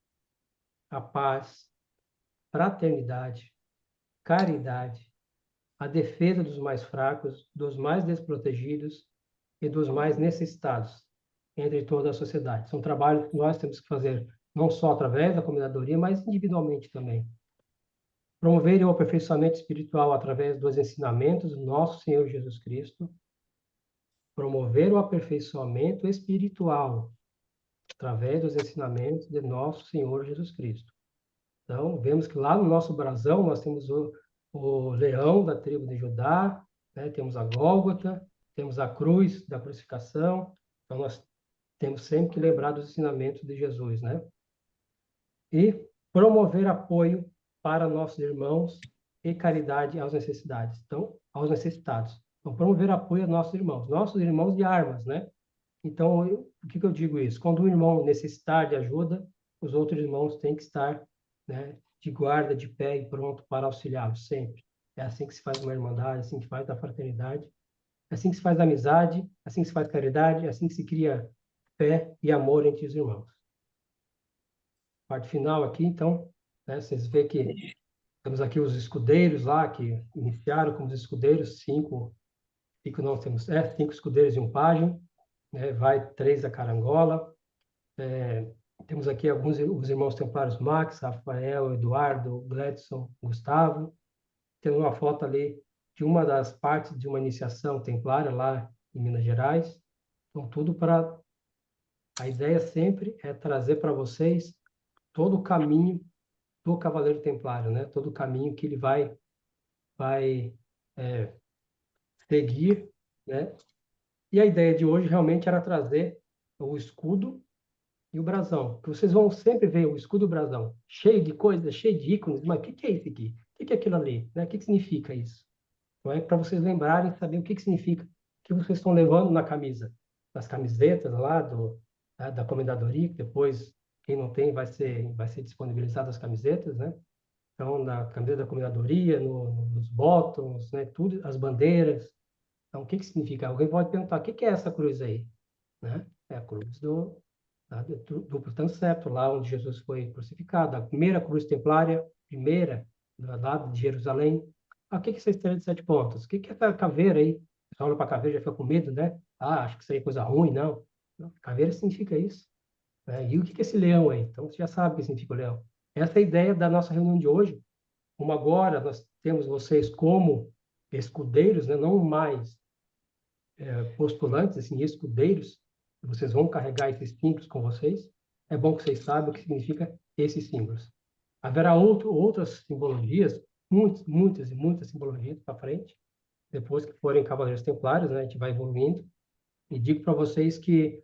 a paz, fraternidade, caridade, a defesa dos mais fracos, dos mais desprotegidos e dos mais necessitados entre toda a sociedade. São trabalhos que nós temos que fazer não só através da comunidade, mas individualmente também. Promover o aperfeiçoamento espiritual através dos ensinamentos do nosso Senhor Jesus Cristo. Promover o aperfeiçoamento espiritual através dos ensinamentos de nosso Senhor Jesus Cristo. Então, vemos que lá no nosso brasão nós temos o leão da tribo de Judá, né? Temos a Gólgota, temos a cruz da crucificação. Então, nós temos sempre que lembrar dos ensinamentos de Jesus, né? E promover apoio para nossos irmãos e caridade às necessidades. Então, aos necessitados. Então, promover apoio aos nossos irmãos de armas, né? Então, por que eu digo isso? Quando um irmão necessitar de ajuda, os outros irmãos têm que estar, né, de guarda, de pé e pronto para auxiliá-lo sempre. É assim que se faz uma irmandade, é assim que faz a fraternidade, é assim que se faz a amizade, é assim que se faz caridade, é assim que se cria fé e amor entre os irmãos. Parte final aqui, então, né, vocês veem que temos aqui os escudeiros lá, que iniciaram como os escudeiros, cinco nós temos, cinco escudeiros e um pajem, né, vai três da carangola. Temos aqui os irmãos templários Max, Rafael, Eduardo, Gladson, Gustavo. Temos uma foto ali de uma das partes de uma iniciação templária lá em Minas Gerais. Então, tudo para... A ideia sempre é trazer para vocês todo o caminho do Cavaleiro Templário, né? Todo o caminho que ele vai seguir, né? E a ideia de hoje realmente era trazer o escudo e o brasão, que vocês vão sempre ver o escudo e o brasão, cheio de coisas, cheio de ícones, mas o que é isso aqui? O que é aquilo ali? Né? O que significa isso? Então, é para vocês lembrarem, saber o que significa, o que vocês estão levando na camisa, nas camisetas lá da comendadoria, que depois, quem não tem, vai ser disponibilizado as camisetas, né? Então, na camiseta da comendadoria, nos bottoms, né? Tudo, as bandeiras. Então, o que significa? Alguém pode perguntar, o que é essa cruz aí? Né? É a cruz do portanto septo, lá onde Jesus foi crucificado, a primeira cruz templária, primeira, do lado de Jerusalém. O que é essa estrela de 7 pontas? O que é essa caveira aí? Você olha para a caveira e já fica com medo, né? Ah, acho que isso aí é coisa ruim, não. Não, caveira significa isso. Né? E o que é esse leão aí? Então, você já sabe o que significa o leão. Essa é a ideia da nossa reunião de hoje. Como agora nós temos vocês como escudeiros, né? Não mais postulantes, assim, escudeiros, vocês vão carregar esses símbolos com vocês. É bom que vocês saibam o que significa esses símbolos. Haverá outras simbologias, muitas e muitas simbologias para frente, depois que forem Cavaleiros Templários, né, a gente vai evoluindo. E digo para vocês que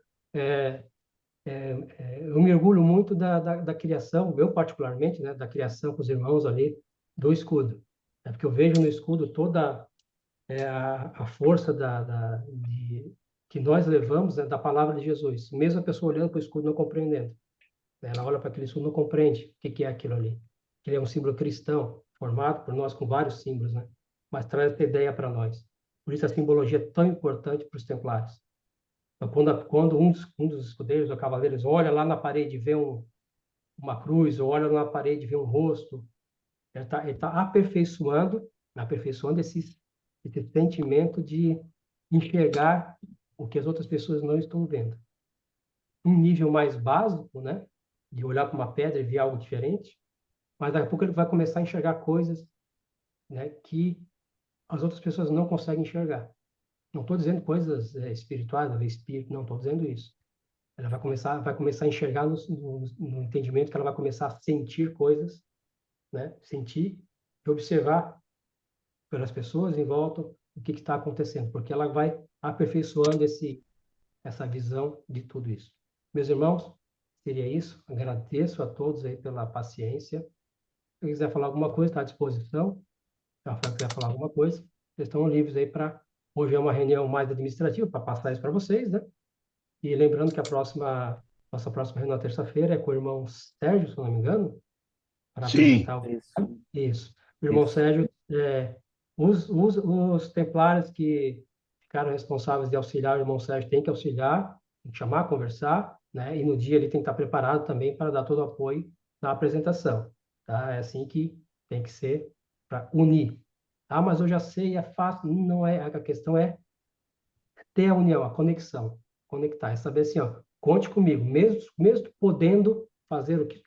eu me orgulho muito da criação, eu particularmente, né, da criação com os irmãos ali do escudo. É porque eu vejo no escudo toda a força que nós levamos, né, da palavra de Jesus. Mesmo a pessoa olhando para o escudo não compreendendo. Ela olha para aquele escudo e não compreende o que é aquilo ali. Ele é um símbolo cristão, formado por nós com vários símbolos, né? Mas traz essa ideia para nós. Por isso a simbologia é tão importante para os templários. Então, quando um dos escudeiros ou cavaleiros olha lá na parede e vê uma cruz, ou olha na parede e vê um rosto, ele tá aperfeiçoando esse sentimento de enxergar o que as outras pessoas não estão vendo. Um nível mais básico, né? De olhar para uma pedra e ver algo diferente, mas daqui a pouco ele vai começar a enxergar coisas, né, que as outras pessoas não conseguem enxergar. Não estou dizendo coisas espirituais, ver espírito, não estou dizendo isso. Ela vai começar a enxergar no entendimento que ela vai começar a sentir coisas, né? Sentir e observar pelas pessoas em volta o que está acontecendo, porque ela vai aperfeiçoando essa visão de tudo isso. Meus irmãos, seria isso. Agradeço a todos aí pela paciência. Se quiser falar alguma coisa, está à disposição. Se Rafael quiser falar alguma coisa, vocês estão livres aí para... Hoje é uma reunião mais administrativa, para passar isso para vocês, né? E lembrando que a próxima Nossa próxima reunião na terça-feira é com o irmão Sérgio, se eu não me engano, para Sim, apresentar o... Isso, Isso. O irmão isso. Sérgio, os templários que ficaram responsáveis de auxiliar o irmão Sérgio têm que auxiliar, tem que chamar, conversar, né? E no dia ele tem que estar preparado também para dar todo o apoio na apresentação, tá? É assim que tem que ser para unir. Ah, mas eu já sei, é fácil. Não é, a questão é ter a união, a conexão, conectar, é saber assim, ó, conte comigo, mesmo podendo fazer o que,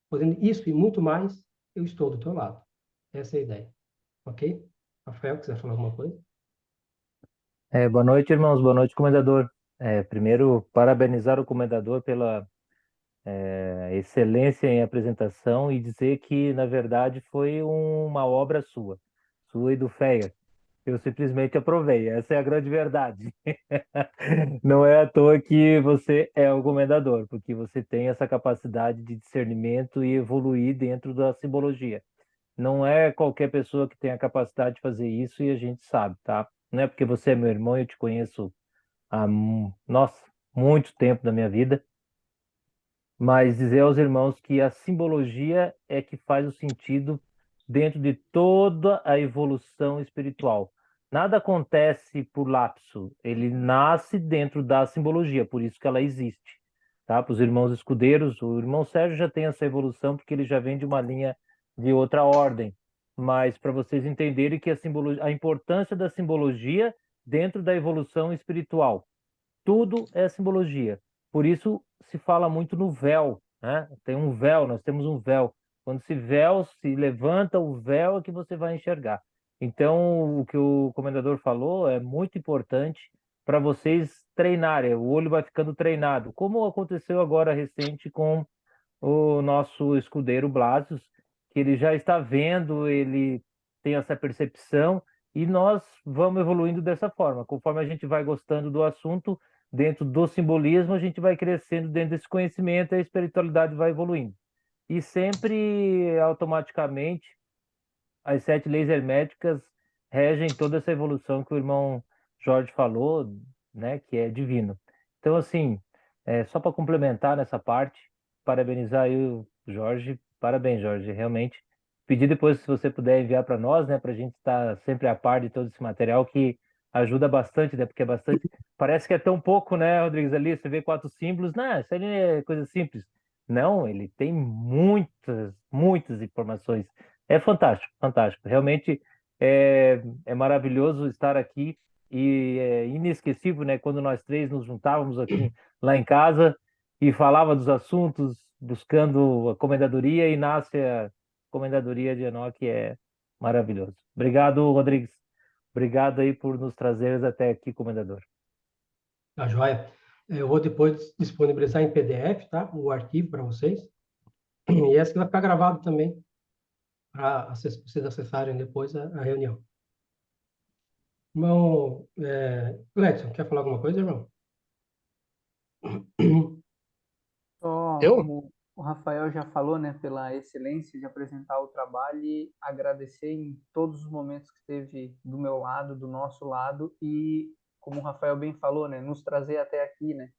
podendo isso e muito mais, eu estou do teu lado. Essa é a ideia, ok? Rafael, quiser falar alguma coisa? Boa noite, irmãos. Boa noite, comendador. Primeiro, parabenizar o comendador pela excelência em apresentação e dizer que, na verdade, foi uma obra sua e do Feia. Eu simplesmente aprovei. Essa é a grande verdade. Não é à toa que você é o comendador, porque você tem essa capacidade de discernimento e evoluir dentro da simbologia. Não é qualquer pessoa que tem a capacidade de fazer isso e a gente sabe, tá? Não é porque você é meu irmão e eu te conheço há, nossa, muito tempo da minha vida, mas dizer aos irmãos que a simbologia é que faz o sentido dentro de toda a evolução espiritual. Nada acontece por lapso, ele nasce dentro da simbologia, por isso que ela existe. Tá? Para os irmãos escudeiros, o irmão Sérgio já tem essa evolução porque ele já vem de uma linha de outra ordem. Mas para vocês entenderem que a importância da simbologia dentro da evolução espiritual. Tudo é simbologia. Por isso se fala muito no véu, né? Tem um véu, nós temos um véu. Quando se levanta o véu é que você vai enxergar. Então, o que o comendador falou é muito importante para vocês treinarem. O olho vai ficando treinado, como aconteceu agora recente com o nosso escudeiro Blasius, que ele já está vendo, ele tem essa percepção e nós vamos evoluindo dessa forma. Conforme a gente vai gostando do assunto, dentro do simbolismo, a gente vai crescendo dentro desse conhecimento e a espiritualidade vai evoluindo. E sempre, automaticamente, as sete leis herméticas regem toda essa evolução que o irmão Jorge falou, né, que é divino. Então, assim, só para complementar nessa parte, parabenizar aí o Jorge, parabéns, Jorge, realmente. Pedir depois, se você puder enviar para nós, né, para a gente estar sempre a par de todo esse material que ajuda bastante, né, porque é bastante. Parece que é tão pouco, né, Rodrigues, ali, você vê quatro símbolos, não, isso ali é coisa simples. Não, ele tem muitas, muitas informações. É fantástico, fantástico. Realmente é maravilhoso estar aqui e é inesquecível, né? Quando nós três nos juntávamos aqui lá em casa e falava dos assuntos, buscando a comendadoria e nasce a comendadoria de Enoque, é maravilhoso. Obrigado, Rodrigues. Obrigado aí por nos trazeres até aqui, comendador. Tá joia? Eu vou depois disponibilizar em PDF, tá? O arquivo para vocês. E essa que vai ficar gravado também, para vocês acessarem depois a reunião. Irmão, Gledson, quer falar alguma coisa, irmão? Só Eu? como o Rafael já falou, né, pela excelência de apresentar o trabalho e agradecer em todos os momentos que esteve do meu lado, do nosso lado e, como o Rafael bem falou, né, nos trazer até aqui, né?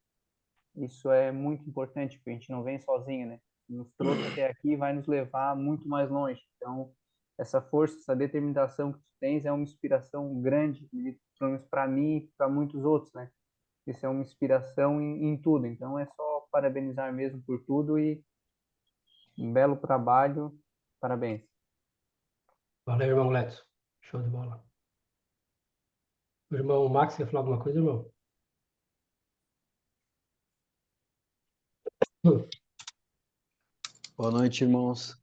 Isso é muito importante, porque a gente não vem sozinho, né? Nos trouxe até aqui e vai nos levar muito mais longe. Então, essa força, essa determinação que tu tens é uma inspiração grande, pelo menos para mim e para muitos outros, né? Isso é uma inspiração em tudo. Então, é só parabenizar mesmo por tudo e um belo trabalho. Parabéns. Valeu, irmão Gledson. Show de bola. O irmão Max, quer falar alguma coisa, irmão? boa noite, irmãos.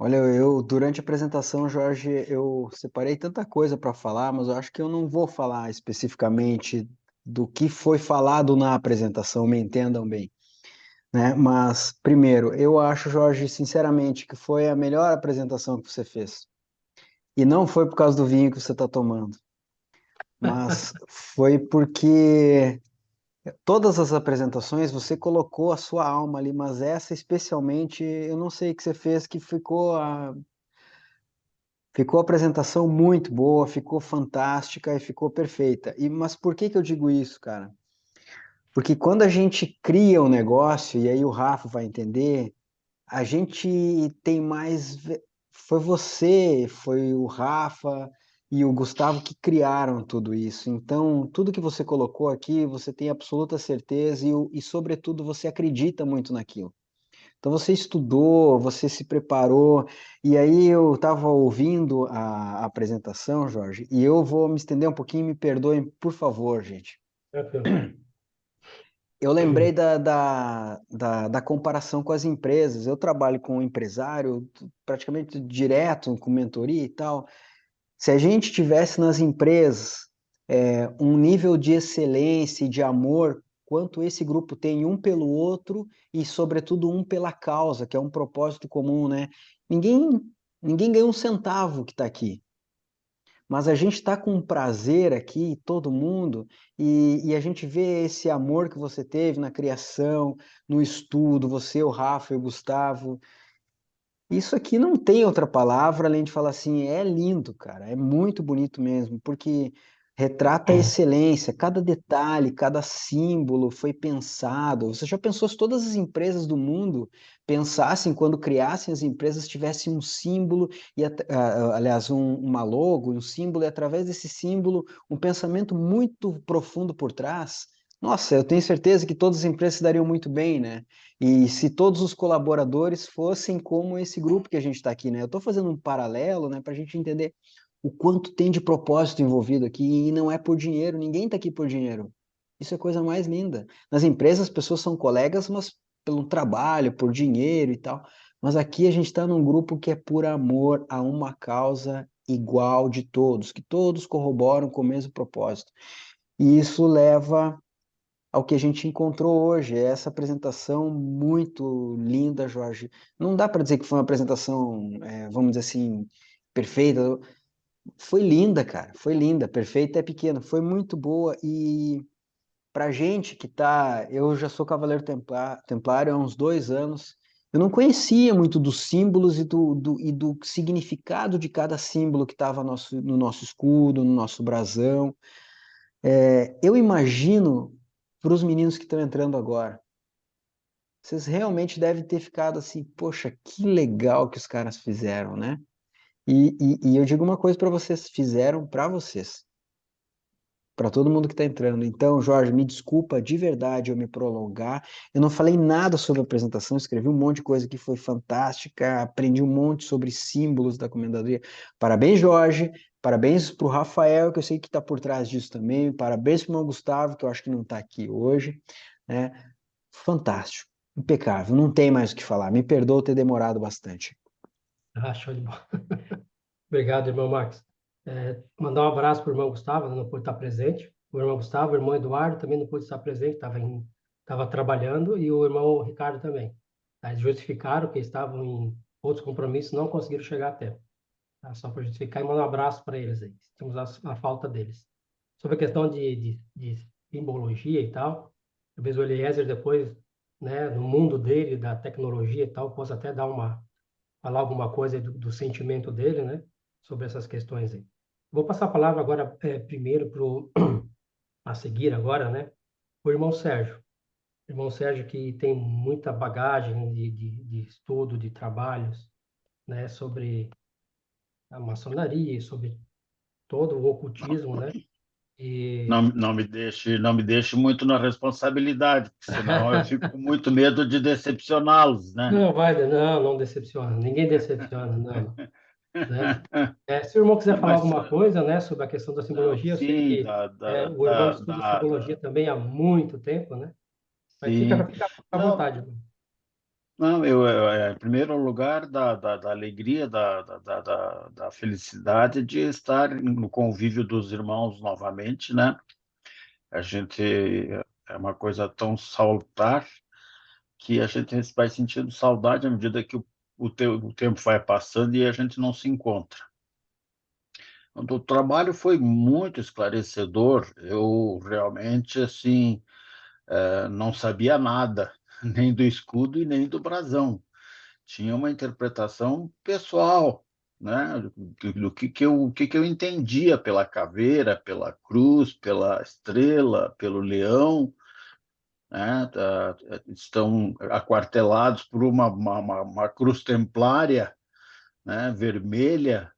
Olha, eu durante a apresentação, Jorge, eu separei tanta coisa para falar, mas eu acho que eu não vou falar especificamente do que foi falado na apresentação, me entendam bem, né? Mas, primeiro, eu acho, Jorge, sinceramente, que foi a melhor apresentação que você fez. E não foi por causa do vinho que você está tomando, mas foi porque todas as apresentações você colocou a sua alma ali, mas essa especialmente, eu não sei o que você fez, que ficou a apresentação muito boa, ficou fantástica e ficou perfeita. Mas por que que eu digo isso, cara? Porque quando a gente cria um negócio, e aí o Rafa vai entender, a gente tem mais. Foi você, foi o Rafa e o Gustavo que criaram tudo isso. Então, tudo que você colocou aqui, você tem absoluta certeza e sobretudo, você acredita muito naquilo. Então, você estudou, você se preparou, e aí eu estava ouvindo a apresentação, Jorge, e eu vou me estender um pouquinho, me perdoem, por favor, gente. Tranquilo. Eu lembrei da comparação com as empresas. Eu trabalho com um empresário praticamente direto, com mentoria e tal. Se a gente tivesse nas empresas um nível de excelência e de amor, quanto esse grupo tem um pelo outro e, sobretudo, um pela causa, que é um propósito comum, né? Ninguém, ninguém ganha um centavo que está aqui. Mas a gente está com um prazer aqui, todo mundo, e a gente vê esse amor que você teve na criação, no estudo, você, o Rafa e o Gustavo. Isso aqui não tem outra palavra além de falar assim, é lindo, cara, é muito bonito mesmo, porque retrata a excelência, cada detalhe, cada símbolo foi pensado. Você já pensou se todas as empresas do mundo pensassem, quando criassem as empresas, tivessem um símbolo, aliás, uma logo, um símbolo, e através desse símbolo, um pensamento muito profundo por trás? Nossa, eu tenho certeza que todas as empresas se dariam muito bem, né? E se todos os colaboradores fossem como esse grupo que a gente está aqui, né? Eu estou fazendo um paralelo, né, para a gente entender o quanto tem de propósito envolvido aqui e não é por dinheiro, ninguém está aqui por dinheiro. Isso é a coisa mais linda. Nas empresas as pessoas são colegas, mas pelo trabalho, por dinheiro e tal. Mas aqui a gente está num grupo que é por amor a uma causa igual de todos, que todos corroboram com o mesmo propósito. E isso leva ao que a gente encontrou hoje, é essa apresentação muito linda, Jorge. Não dá para dizer que foi uma apresentação, vamos dizer assim, perfeita. Foi linda, cara, foi linda. Perfeita é pequena, foi muito boa. E para gente que tá, eu já sou Cavaleiro Templário há uns 2 anos. Eu não conhecia muito dos símbolos e do significado de cada símbolo que estava no nosso escudo, no nosso brasão. Eu imagino para os meninos que estão entrando agora. Vocês realmente devem ter ficado assim, poxa, que legal que os caras fizeram, né? E eu digo uma coisa para vocês, fizeram para vocês, para todo mundo que está entrando. Então, Jorge, me desculpa de verdade eu me prolongar. Eu não falei nada sobre a apresentação, escrevi um monte de coisa que foi fantástica, aprendi um monte sobre símbolos da comendadoria. Parabéns, Jorge. Parabéns para o Rafael, que eu sei que está por trás disso também. Parabéns para o irmão Gustavo, que eu acho que não está aqui hoje, né? Fantástico, impecável, não tem mais o que falar. Me perdoa ter demorado bastante. Ah, show de bola. Obrigado, irmão Max. Mandar um abraço para o irmão Gustavo, não pôde estar presente. O irmão Gustavo, o irmão Eduardo também não pôde estar presente, estava trabalhando, e o irmão Ricardo também. Tá? Eles justificaram que estavam em outros compromissos, não conseguiram chegar a tempo. Tá? Só para justificar e mandar um abraço para eles aí. Temos a falta deles. Sobre a questão de simbologia e tal, talvez o Eliezer depois, né, no mundo dele, da tecnologia e tal, possa até falar alguma coisa do sentimento dele, né, sobre essas questões aí. Vou passar a palavra agora, primeiro, a seguir agora, né, o irmão Sérgio. Irmão Sérgio que tem muita bagagem de estudo, de trabalhos, né, sobre a maçonaria, sobre todo o ocultismo, né, e... Não me deixe muito na responsabilidade, porque senão eu fico com muito medo de decepcioná-los, né? Não, vai, não, não decepciona, ninguém decepciona, não, né? Se o irmão quiser falar Mas, alguma coisa, né, sobre a questão da não, simbologia, eu sei sim, que o irmão estuda simbologia também há muito tempo, né? Mas sim. fica à Não, vontade, irmão. não, em primeiro lugar, da alegria, da felicidade de estar no convívio dos irmãos novamente, né? A gente é uma coisa tão salutar que a gente vai sentindo saudade à medida que o tempo vai passando e a gente não se encontra. O trabalho foi muito esclarecedor. Eu realmente assim não sabia nada, nem do escudo e nem do brasão. Tinha uma interpretação pessoal, né? Do que eu entendia pela caveira, pela cruz, pela estrela, pelo leão, né? Estão aquartelados por uma cruz templária, né? Vermelha,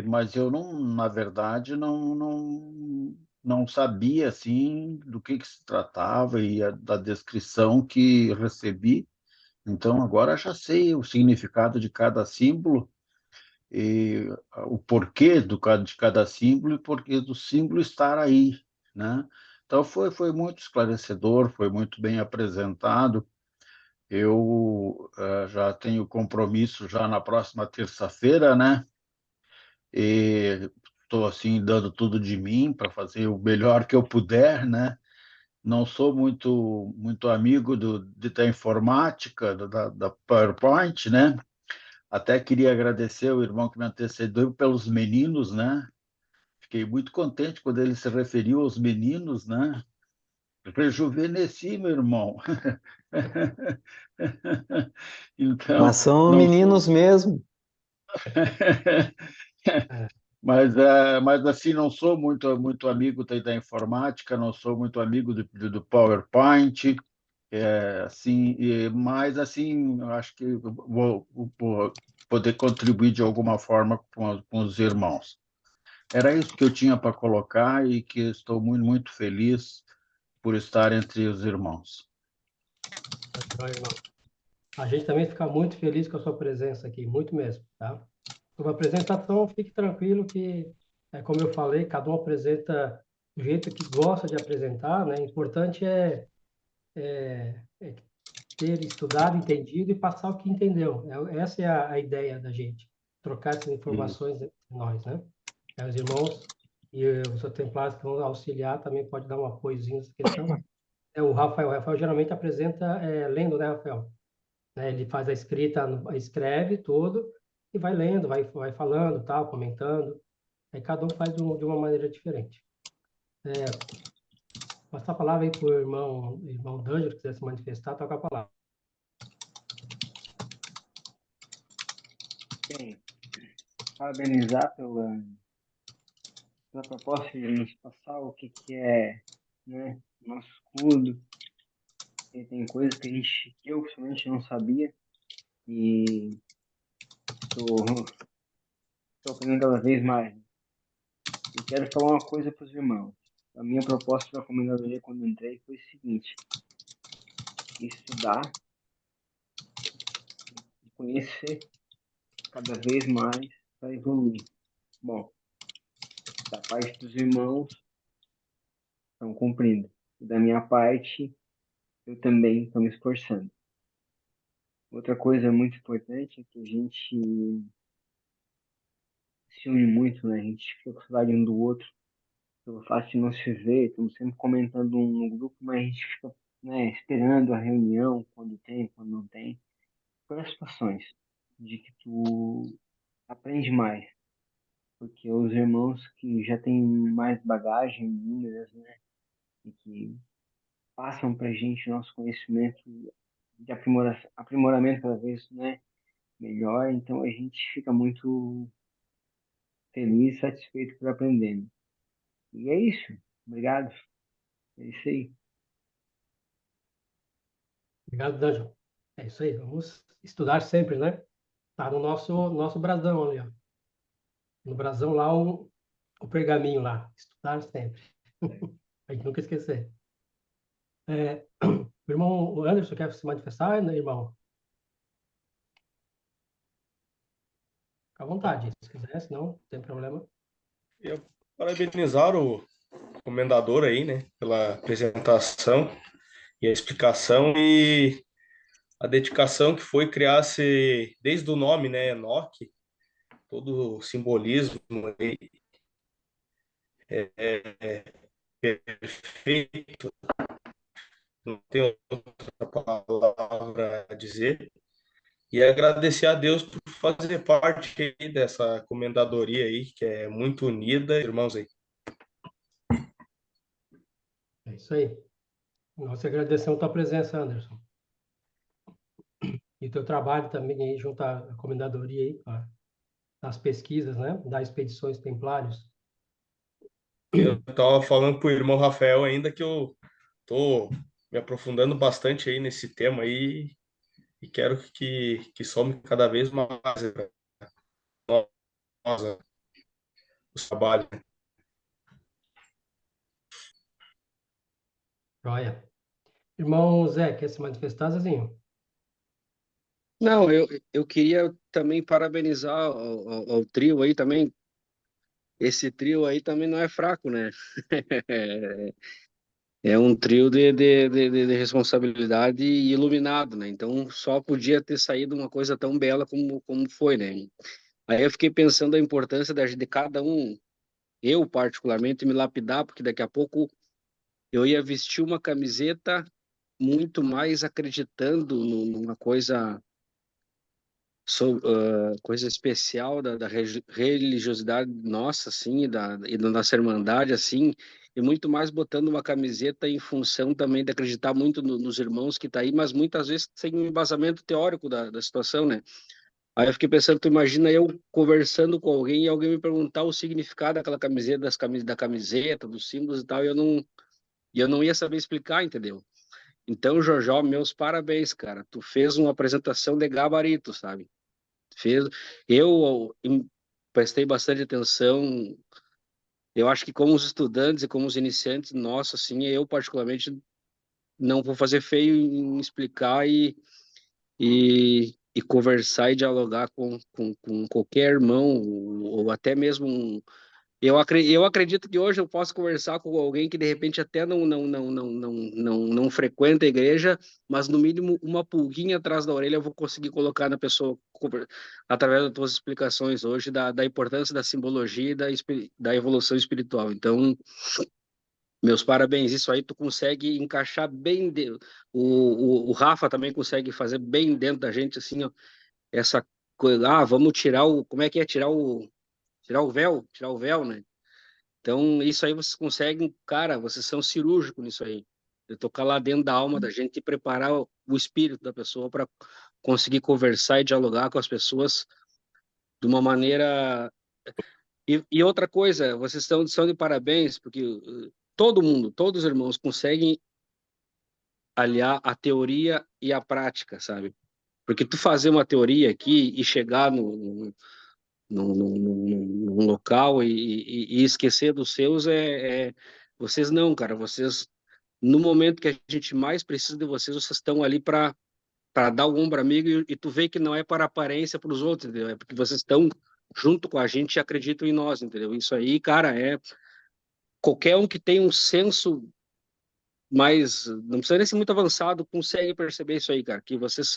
mas eu não, na verdade, não sabia assim do que se tratava e da descrição que recebi. Então agora já sei o significado de cada símbolo e o porquê de cada símbolo e porquê do símbolo estar aí, né? Então foi muito esclarecedor, foi muito bem apresentado. Eu já tenho compromisso já na próxima terça-feira, né? E estou assim dando tudo de mim para fazer o melhor que eu puder, né? Não sou muito amigo da informática, da PowerPoint, né? Até queria agradecer o irmão que me antecedeu pelos meninos, né? Fiquei muito contente quando ele se referiu aos meninos, né? Rejuvenesci, meu irmão. Então, Mas são não meninos sou. mesmo. É, Mas assim, não sou muito amigo da informática, não sou muito amigo do PowerPoint, assim, mas assim, eu acho que eu vou poder contribuir de alguma forma com os irmãos. Era isso que eu tinha para colocar e que estou muito feliz por estar entre os irmãos. tá joia, irmão. A gente também fica muito feliz com a sua presença aqui, muito mesmo, tá? Sobre a apresentação, fique tranquilo que, como eu falei, cada um apresenta do jeito que gosta de apresentar, né? O importante é ter estudado, entendido e passar o que entendeu. Essa é a ideia da gente, trocar essas Isso. informações entre nós, né? Os irmãos e os templários que vão auxiliar também pode dar um apoiozinho nessa questão. O Rafael geralmente apresenta lendo, né, Rafael? Né? Ele faz a escrita, escreve tudo e vai lendo, vai falando, tal, comentando. Aí cada um faz de uma maneira diferente. Passar a palavra aí para o irmão D'Angelo, que quiser se manifestar, toca a palavra. Bem, parabenizar pela proposta de nos passar o que é, né, nosso escudo. E tem coisas que eu pessoalmente não sabia e estou aprendendo cada vez mais. E quero falar uma coisa para os irmãos. A minha proposta para a comunidade quando entrei foi o seguinte: estudar e conhecer cada vez mais para evoluir. Bom, da parte dos irmãos, estão cumprindo. E da minha parte, eu também estou me esforçando. Outra coisa muito importante é que a gente se une muito, né? A gente fica com saudade um do outro, pelo fato de não se ver, estamos sempre comentando no grupo, mas a gente fica, né, esperando a reunião, quando tem, quando não tem. Por as situações de que tu aprende mais, porque os irmãos que já têm mais bagagem, números, né, e que passam para a gente nosso conhecimento de aprimoramento cada vez, né, melhor, então a gente fica muito feliz e satisfeito por aprender. E é isso. Obrigado. É isso aí. Obrigado, D'Angelo. É isso aí, vamos estudar sempre, né? Tá no nosso brasão ali, ó. No brasão lá, o pergaminho lá. Estudar sempre. A gente nunca esquecer. O irmão Anderson quer se manifestar, né, irmão? Fica à vontade, se quiser, senão não tem problema. Eu parabenizar o comendador aí, né, pela apresentação e a explicação e a dedicação que foi criar-se desde o nome, né, Enoque, todo o simbolismo aí é perfeito, não tenho outra palavra a dizer. E agradecer a Deus por fazer parte aí dessa comendadoria aí, que é muito unida, irmãos aí. É isso aí. Nós agradecemos a tua presença, Anderson. E o teu trabalho também aí junto à comendadoria aí, nas pesquisas, né? Das expedições templários. Eu estava falando para o irmão Rafael ainda que eu Tô me aprofundando bastante aí nesse tema aí e quero que some cada vez mais nós, né, os trabalhos. Joia. Irmão Zé, quer se manifestar, Zezinho? Não, eu queria também parabenizar ao trio aí também. Esse trio aí também não é fraco, né? É um trio de responsabilidade e iluminado, né? Então só podia ter saído uma coisa tão bela como foi, né? Aí eu fiquei pensando a importância de cada um, eu particularmente, me lapidar, porque daqui a pouco eu ia vestir uma camiseta muito mais acreditando numa coisa especial da religiosidade nossa, assim, e da nossa irmandade, assim, e muito mais botando uma camiseta em função também de acreditar muito nos irmãos que tá aí, mas muitas vezes sem um embasamento teórico da situação, né? Aí eu fiquei pensando, tu imagina eu conversando com alguém e alguém me perguntar o significado daquela camiseta, da camiseta, dos símbolos e tal, e eu não ia saber explicar, entendeu? Então, Jorjó, meus parabéns, cara. Tu fez uma apresentação de gabarito, sabe? Fez. Eu prestei bastante atenção. Eu acho que como os estudantes e como os iniciantes, nossa, assim, eu particularmente não vou fazer feio em explicar e conversar e dialogar com qualquer irmão ou até mesmo eu acredito que hoje eu posso conversar com alguém que de repente até não frequenta a igreja, mas no mínimo uma pulguinha atrás da orelha eu vou conseguir colocar na pessoa através das tuas explicações hoje da importância da simbologia e da evolução espiritual. Então, meus parabéns, isso aí tu consegue encaixar bem, o Rafa também consegue fazer bem dentro da gente, assim, ó, essa coisa, vamos como é que é, tirar o véu, né? Então, isso aí vocês conseguem, cara, vocês são cirúrgicos nisso aí. De tocar lá dentro da alma da gente e preparar o espírito da pessoa para conseguir conversar e dialogar com as pessoas de uma maneira. E outra coisa, vocês são de parabéns, porque todo mundo, todos os irmãos conseguem aliar a teoria e a prática, sabe? Porque tu fazer uma teoria aqui e chegar num local e esquecer dos seus vocês não, cara, vocês no momento que a gente mais precisa de vocês estão ali para dar o ombro amigo e tu vê que não é para aparência para os outros, entendeu? É porque vocês estão junto com a gente e acreditam em nós, entendeu? Isso aí, cara, qualquer um que tem um senso mais, não precisa nem ser muito avançado, consegue perceber isso aí, cara, que vocês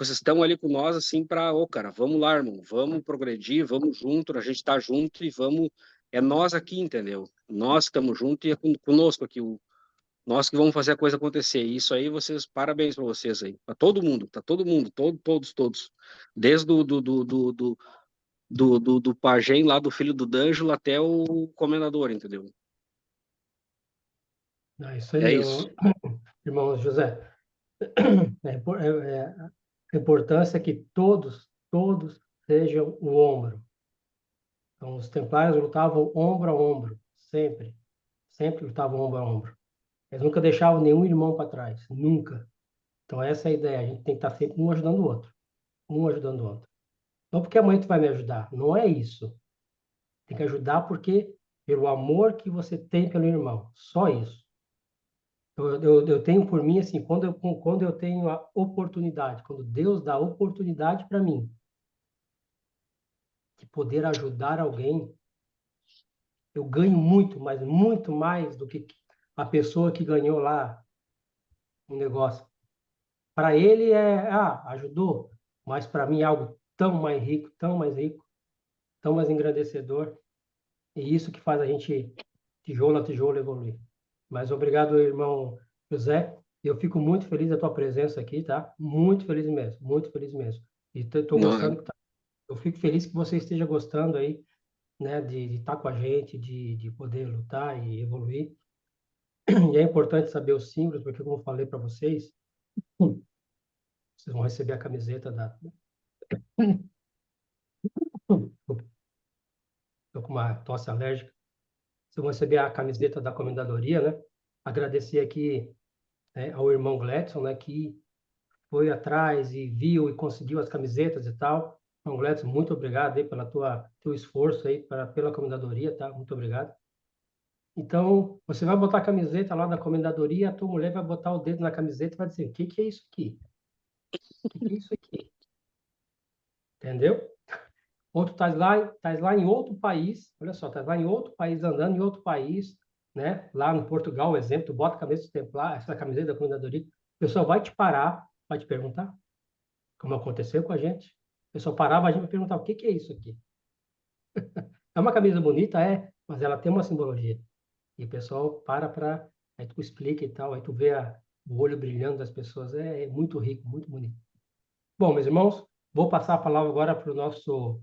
estão ali com nós assim para, cara, vamos lá, irmão, vamos progredir, vamos junto, a gente tá junto e vamos, é nós aqui, entendeu? Nós estamos juntos e é conosco aqui, nós que vamos fazer a coisa acontecer. E isso aí, parabéns para vocês aí, para todo mundo, tá todo mundo, todos, desde do pajem lá, do filho do D'Angelo até o comendador, entendeu? É isso É aí, isso. irmão José. A importância é que todos sejam o ombro. Então, os templários lutavam ombro a ombro, sempre lutavam ombro a ombro. Eles nunca deixavam nenhum irmão para trás, nunca. Então, essa é a ideia, a gente tem que estar sempre um ajudando o outro, um ajudando o outro. Não porque amanhã tu vai me ajudar, não é isso. Tem que ajudar porque pelo amor que você tem pelo irmão, só isso. Eu tenho por mim, assim, quando eu tenho a oportunidade, quando Deus dá a oportunidade para mim de poder ajudar alguém, eu ganho muito, mas muito mais do que a pessoa que ganhou lá um negócio. Para ele ajudou, mas para mim é algo tão mais rico, tão mais engrandecedor, e isso que faz a gente, tijolo a tijolo, evoluir. Mas obrigado, irmão José. Eu fico muito feliz da tua presença aqui, tá? Muito feliz mesmo, muito feliz mesmo. E estou Não, gostando, eu fico feliz que você esteja gostando aí, né, de estar com a gente, de poder lutar e evoluir. E é importante saber os símbolos, porque, como eu falei para vocês, vocês vão receber a camiseta da. Estou com uma tosse alérgica. Vocês vão receber a camiseta da Comendadoria, né? agradecer aqui, ao irmão Gladson, né, que foi atrás e viu e conseguiu as camisetas e tal. Então, Gladson, muito obrigado aí pela teu esforço aí pela comendadoria, tá? Muito obrigado. Então, você vai botar a camiseta lá da comendadoria, a tua mulher vai botar o dedo na camiseta e vai dizer, o que que é isso aqui? O que que é isso aqui? Entendeu? Ou tu estás lá em outro país, olha só, estás lá em outro país, andando em outro país, né? Lá no Portugal, exemplo, tu bota a camiseta do Templar, essa camiseta da comendadoria, o pessoal vai te parar, vai te perguntar, como aconteceu com a gente. O pessoal parava a gente para perguntar, o que que é isso aqui? É uma camisa bonita, mas ela tem uma simbologia. E o pessoal para, aí tu explica e tal, aí tu vê o olho brilhando das pessoas, é muito rico, muito bonito. Bom, meus irmãos, vou passar a palavra agora para o nosso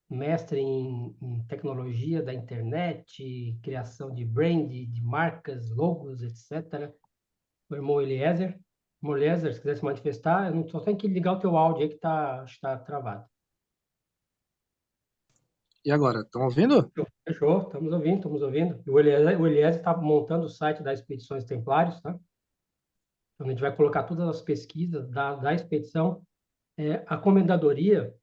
mestre em tecnologia da internet, criação de brand, de marcas, logos, etc. O irmão Eliezer. Irmão Eliezer, se quiser se manifestar, eu não só tem que ligar o teu áudio aí que está travado. E agora, estão ouvindo? Fechou, estamos ouvindo, estamos ouvindo. E o Eliezer está montando o site da Expedições Templários, tá? Então, a gente vai colocar todas as pesquisas da expedição. A comendadoria,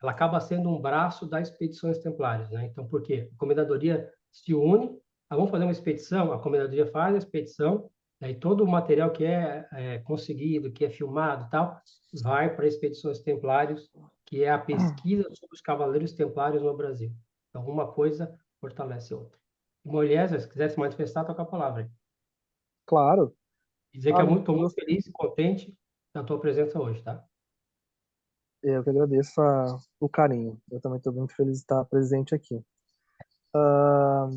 ela acaba sendo um braço das Expedições Templárias, né? Então, por quê? A comendadoria se une, vamos fazer uma expedição, a comendadoria faz a expedição, aí todo o material que é conseguido, que é filmado e tal, vai para Expedições Templários, que é a pesquisa sobre os Cavaleiros Templários no Brasil. Então, uma coisa fortalece a outra. Moisés, se quiser se manifestar, toca a palavra aí. Claro. Dizer que estou Eu muito feliz e contente da tua presença hoje, tá? Eu que agradeço o carinho. Eu também estou muito feliz de estar presente aqui. Ah,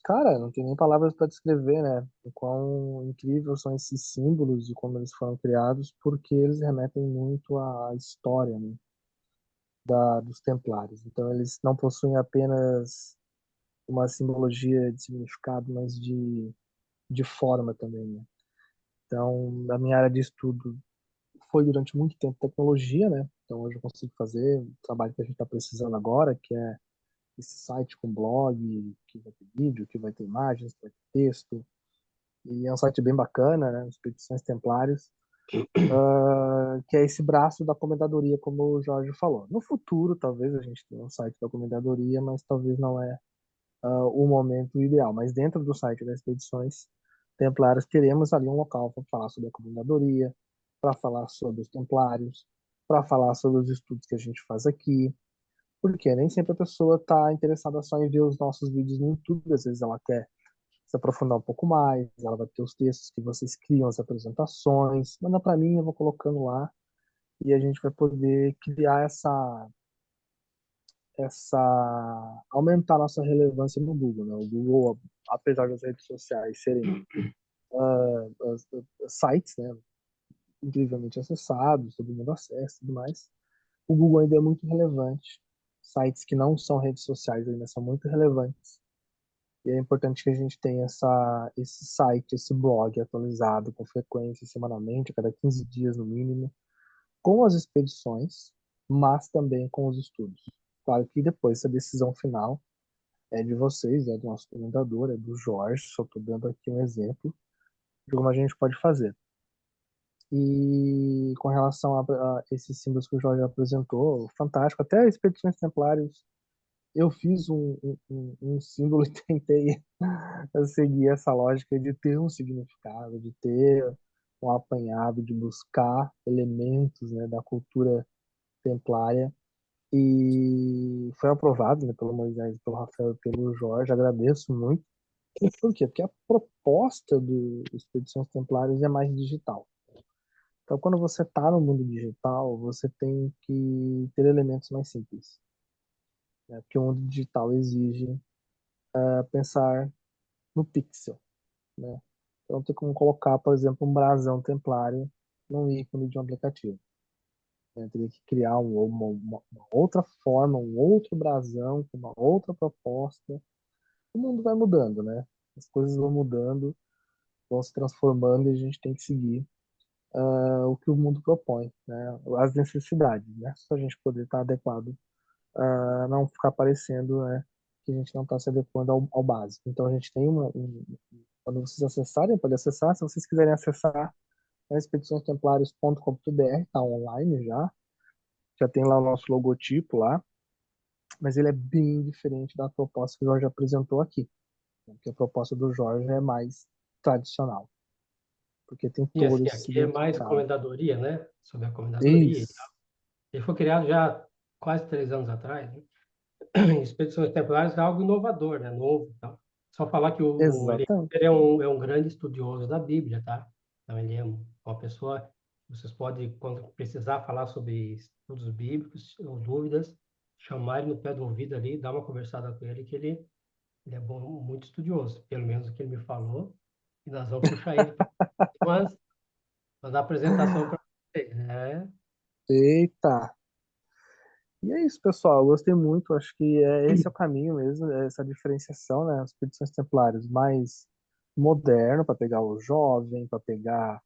cara, não tem nem palavras para descrever, né? O quão incrível são esses símbolos e como eles foram criados, porque eles remetem muito à história, né, dos Templários. Então, eles não possuem apenas uma simbologia de significado, mas de forma também, né? Então, a minha área de estudo foi durante muito tempo tecnologia, né? Então, hoje eu consigo fazer o trabalho que a gente está precisando agora, que é esse site com blog, que vai ter vídeo, que vai ter imagens, que vai ter texto. E é um site bem bacana, né? Expedições Templários, que é esse braço da comendadoria, como o Jorge falou. No futuro, talvez a gente tenha um site da comendadoria, mas talvez não é o momento ideal. Mas dentro do site das Expedições Templários, teremos ali um local para falar sobre a comendadoria, para falar sobre os Templários, para falar sobre os estudos que a gente faz aqui, porque nem sempre a pessoa está interessada só em ver os nossos vídeos no YouTube, às vezes ela quer se aprofundar um pouco mais, ela vai ter os textos que vocês criam, as apresentações, manda para mim, eu vou colocando lá e a gente vai poder criar aumentar a nossa relevância no Google, né? O Google, apesar das redes sociais serem sites, né, incrivelmente acessados, todo mundo acessa e tudo mais, o Google ainda é muito relevante. Sites que não são redes sociais ainda são muito relevantes. E é importante que a gente tenha esse site, esse blog atualizado com frequência, semanalmente, a cada 15 dias no mínimo, com as expedições, mas também com os estudos. Claro que depois essa decisão final é de vocês, é do nosso comentador, é do Jorge, só estou dando aqui um exemplo de como a gente pode fazer. E com relação a esses símbolos que o Jorge apresentou, fantástico. Até Expedições Templários, eu fiz um símbolo e tentei seguir essa lógica de ter um significado, de ter um apanhado, de buscar elementos, né, da cultura templária. E foi aprovado, né, pelo Moisés, pelo Rafael e pelo Jorge. Agradeço muito. Por quê? Porque a proposta do Expedições Templárias é mais digital. Então, quando você está no mundo digital, você tem que ter elementos mais simples, né? Porque o mundo digital exige pensar no pixel, né? Então, tem como colocar, por exemplo, um brasão templário num ícone de um aplicativo. Né? Teria que criar uma outra forma, um outro brasão, com uma outra proposta. O mundo vai mudando, né? As coisas vão mudando, vão se transformando e a gente tem que seguir o que o mundo propõe, né? As necessidades, né? Para a gente poder estar adequado, não ficar parecendo, né, que a gente não está se adequando ao básico. Então a gente tem quando vocês acessarem, pode acessar, se vocês quiserem acessar, é expediçõestemplares.com.br, está online já tem lá o nosso logotipo lá, mas ele é bem diferente da proposta que o Jorge apresentou aqui, porque a proposta do Jorge é mais tradicional, porque tem E todo assim, esse aqui é mais significado. comendadoria, né? Sobre a comendadoria e tal. Isso, Ele foi criado já quase 3 anos atrás, né? Expedições Templares é algo inovador, né? Novo e tal. Só falar que ele exatamente. é um grande estudioso da Bíblia, tá? Então, ele é uma pessoa... Vocês podem, quando precisar falar sobre estudos bíblicos ou dúvidas, chamar ele no pé do ouvido ali, dar uma conversada com ele, que ele é bom, muito estudioso, pelo menos o que ele me falou. E nós vamos puxar ele para dar apresentação para vocês, né? Eita! E é isso, pessoal. Eu gostei muito. Acho que esse é o caminho mesmo, essa diferenciação, né? As expedições templárias mais moderno para pegar o jovem, para pegar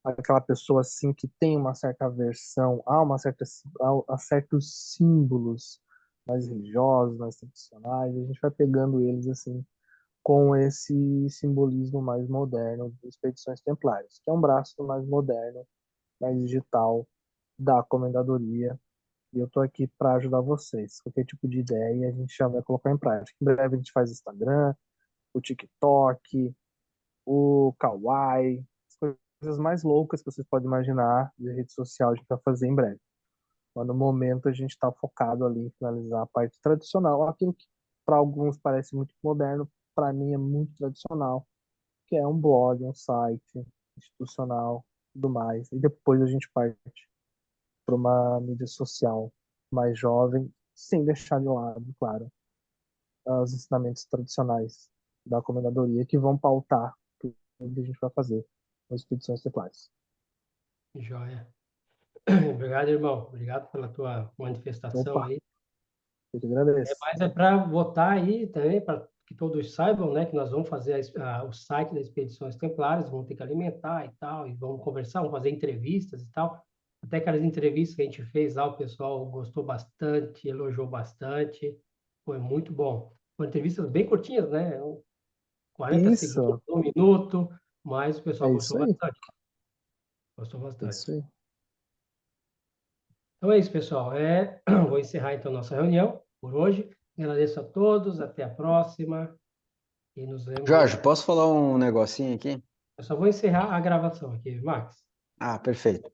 aquela pessoa assim que tem uma certa aversão a certos símbolos mais religiosos, mais tradicionais. A gente vai pegando eles assim com esse simbolismo mais moderno das expedições templárias, que é um braço mais moderno, mais digital da comendadoria. E eu estou aqui para ajudar vocês. Qualquer tipo de ideia a gente já vai colocar em prática. Em breve a gente faz o Instagram, o TikTok, o Kawaii, as coisas mais loucas que vocês podem imaginar de rede social a gente vai fazer em breve. Mas no momento a gente está focado ali em finalizar a parte tradicional, aquilo que para alguns parece muito moderno, para mim é muito tradicional, que é um blog, um site institucional, tudo mais. E depois a gente parte para uma mídia social mais jovem, sem deixar de lado, claro, os ensinamentos tradicionais da comendadoria que vão pautar tudo que a gente vai fazer nas expedições templares. Joia. Obrigado, irmão. Obrigado pela tua manifestação Opa, aí. eu que agradeço. Mas é para votar aí também, para que todos saibam, né, que nós vamos fazer o site das Expedições Templárias, vamos ter que alimentar e tal, e vamos conversar, vamos fazer entrevistas e tal. Até aquelas entrevistas que a gente fez lá, o pessoal gostou bastante, elogiou bastante, foi muito bom. Foram entrevistas bem curtinhas, né? 40 segundos, Isso, 1 minuto, mas o pessoal é gostou isso aí, bastante. Gostou é isso bastante. aí. Então é isso, pessoal. Vou encerrar então nossa reunião por hoje. Agradeço a todos, até a próxima e nos vemos em Jorge, breve. posso falar um negocinho aqui? Eu só vou encerrar a gravação aqui, Max. Ah, perfeito.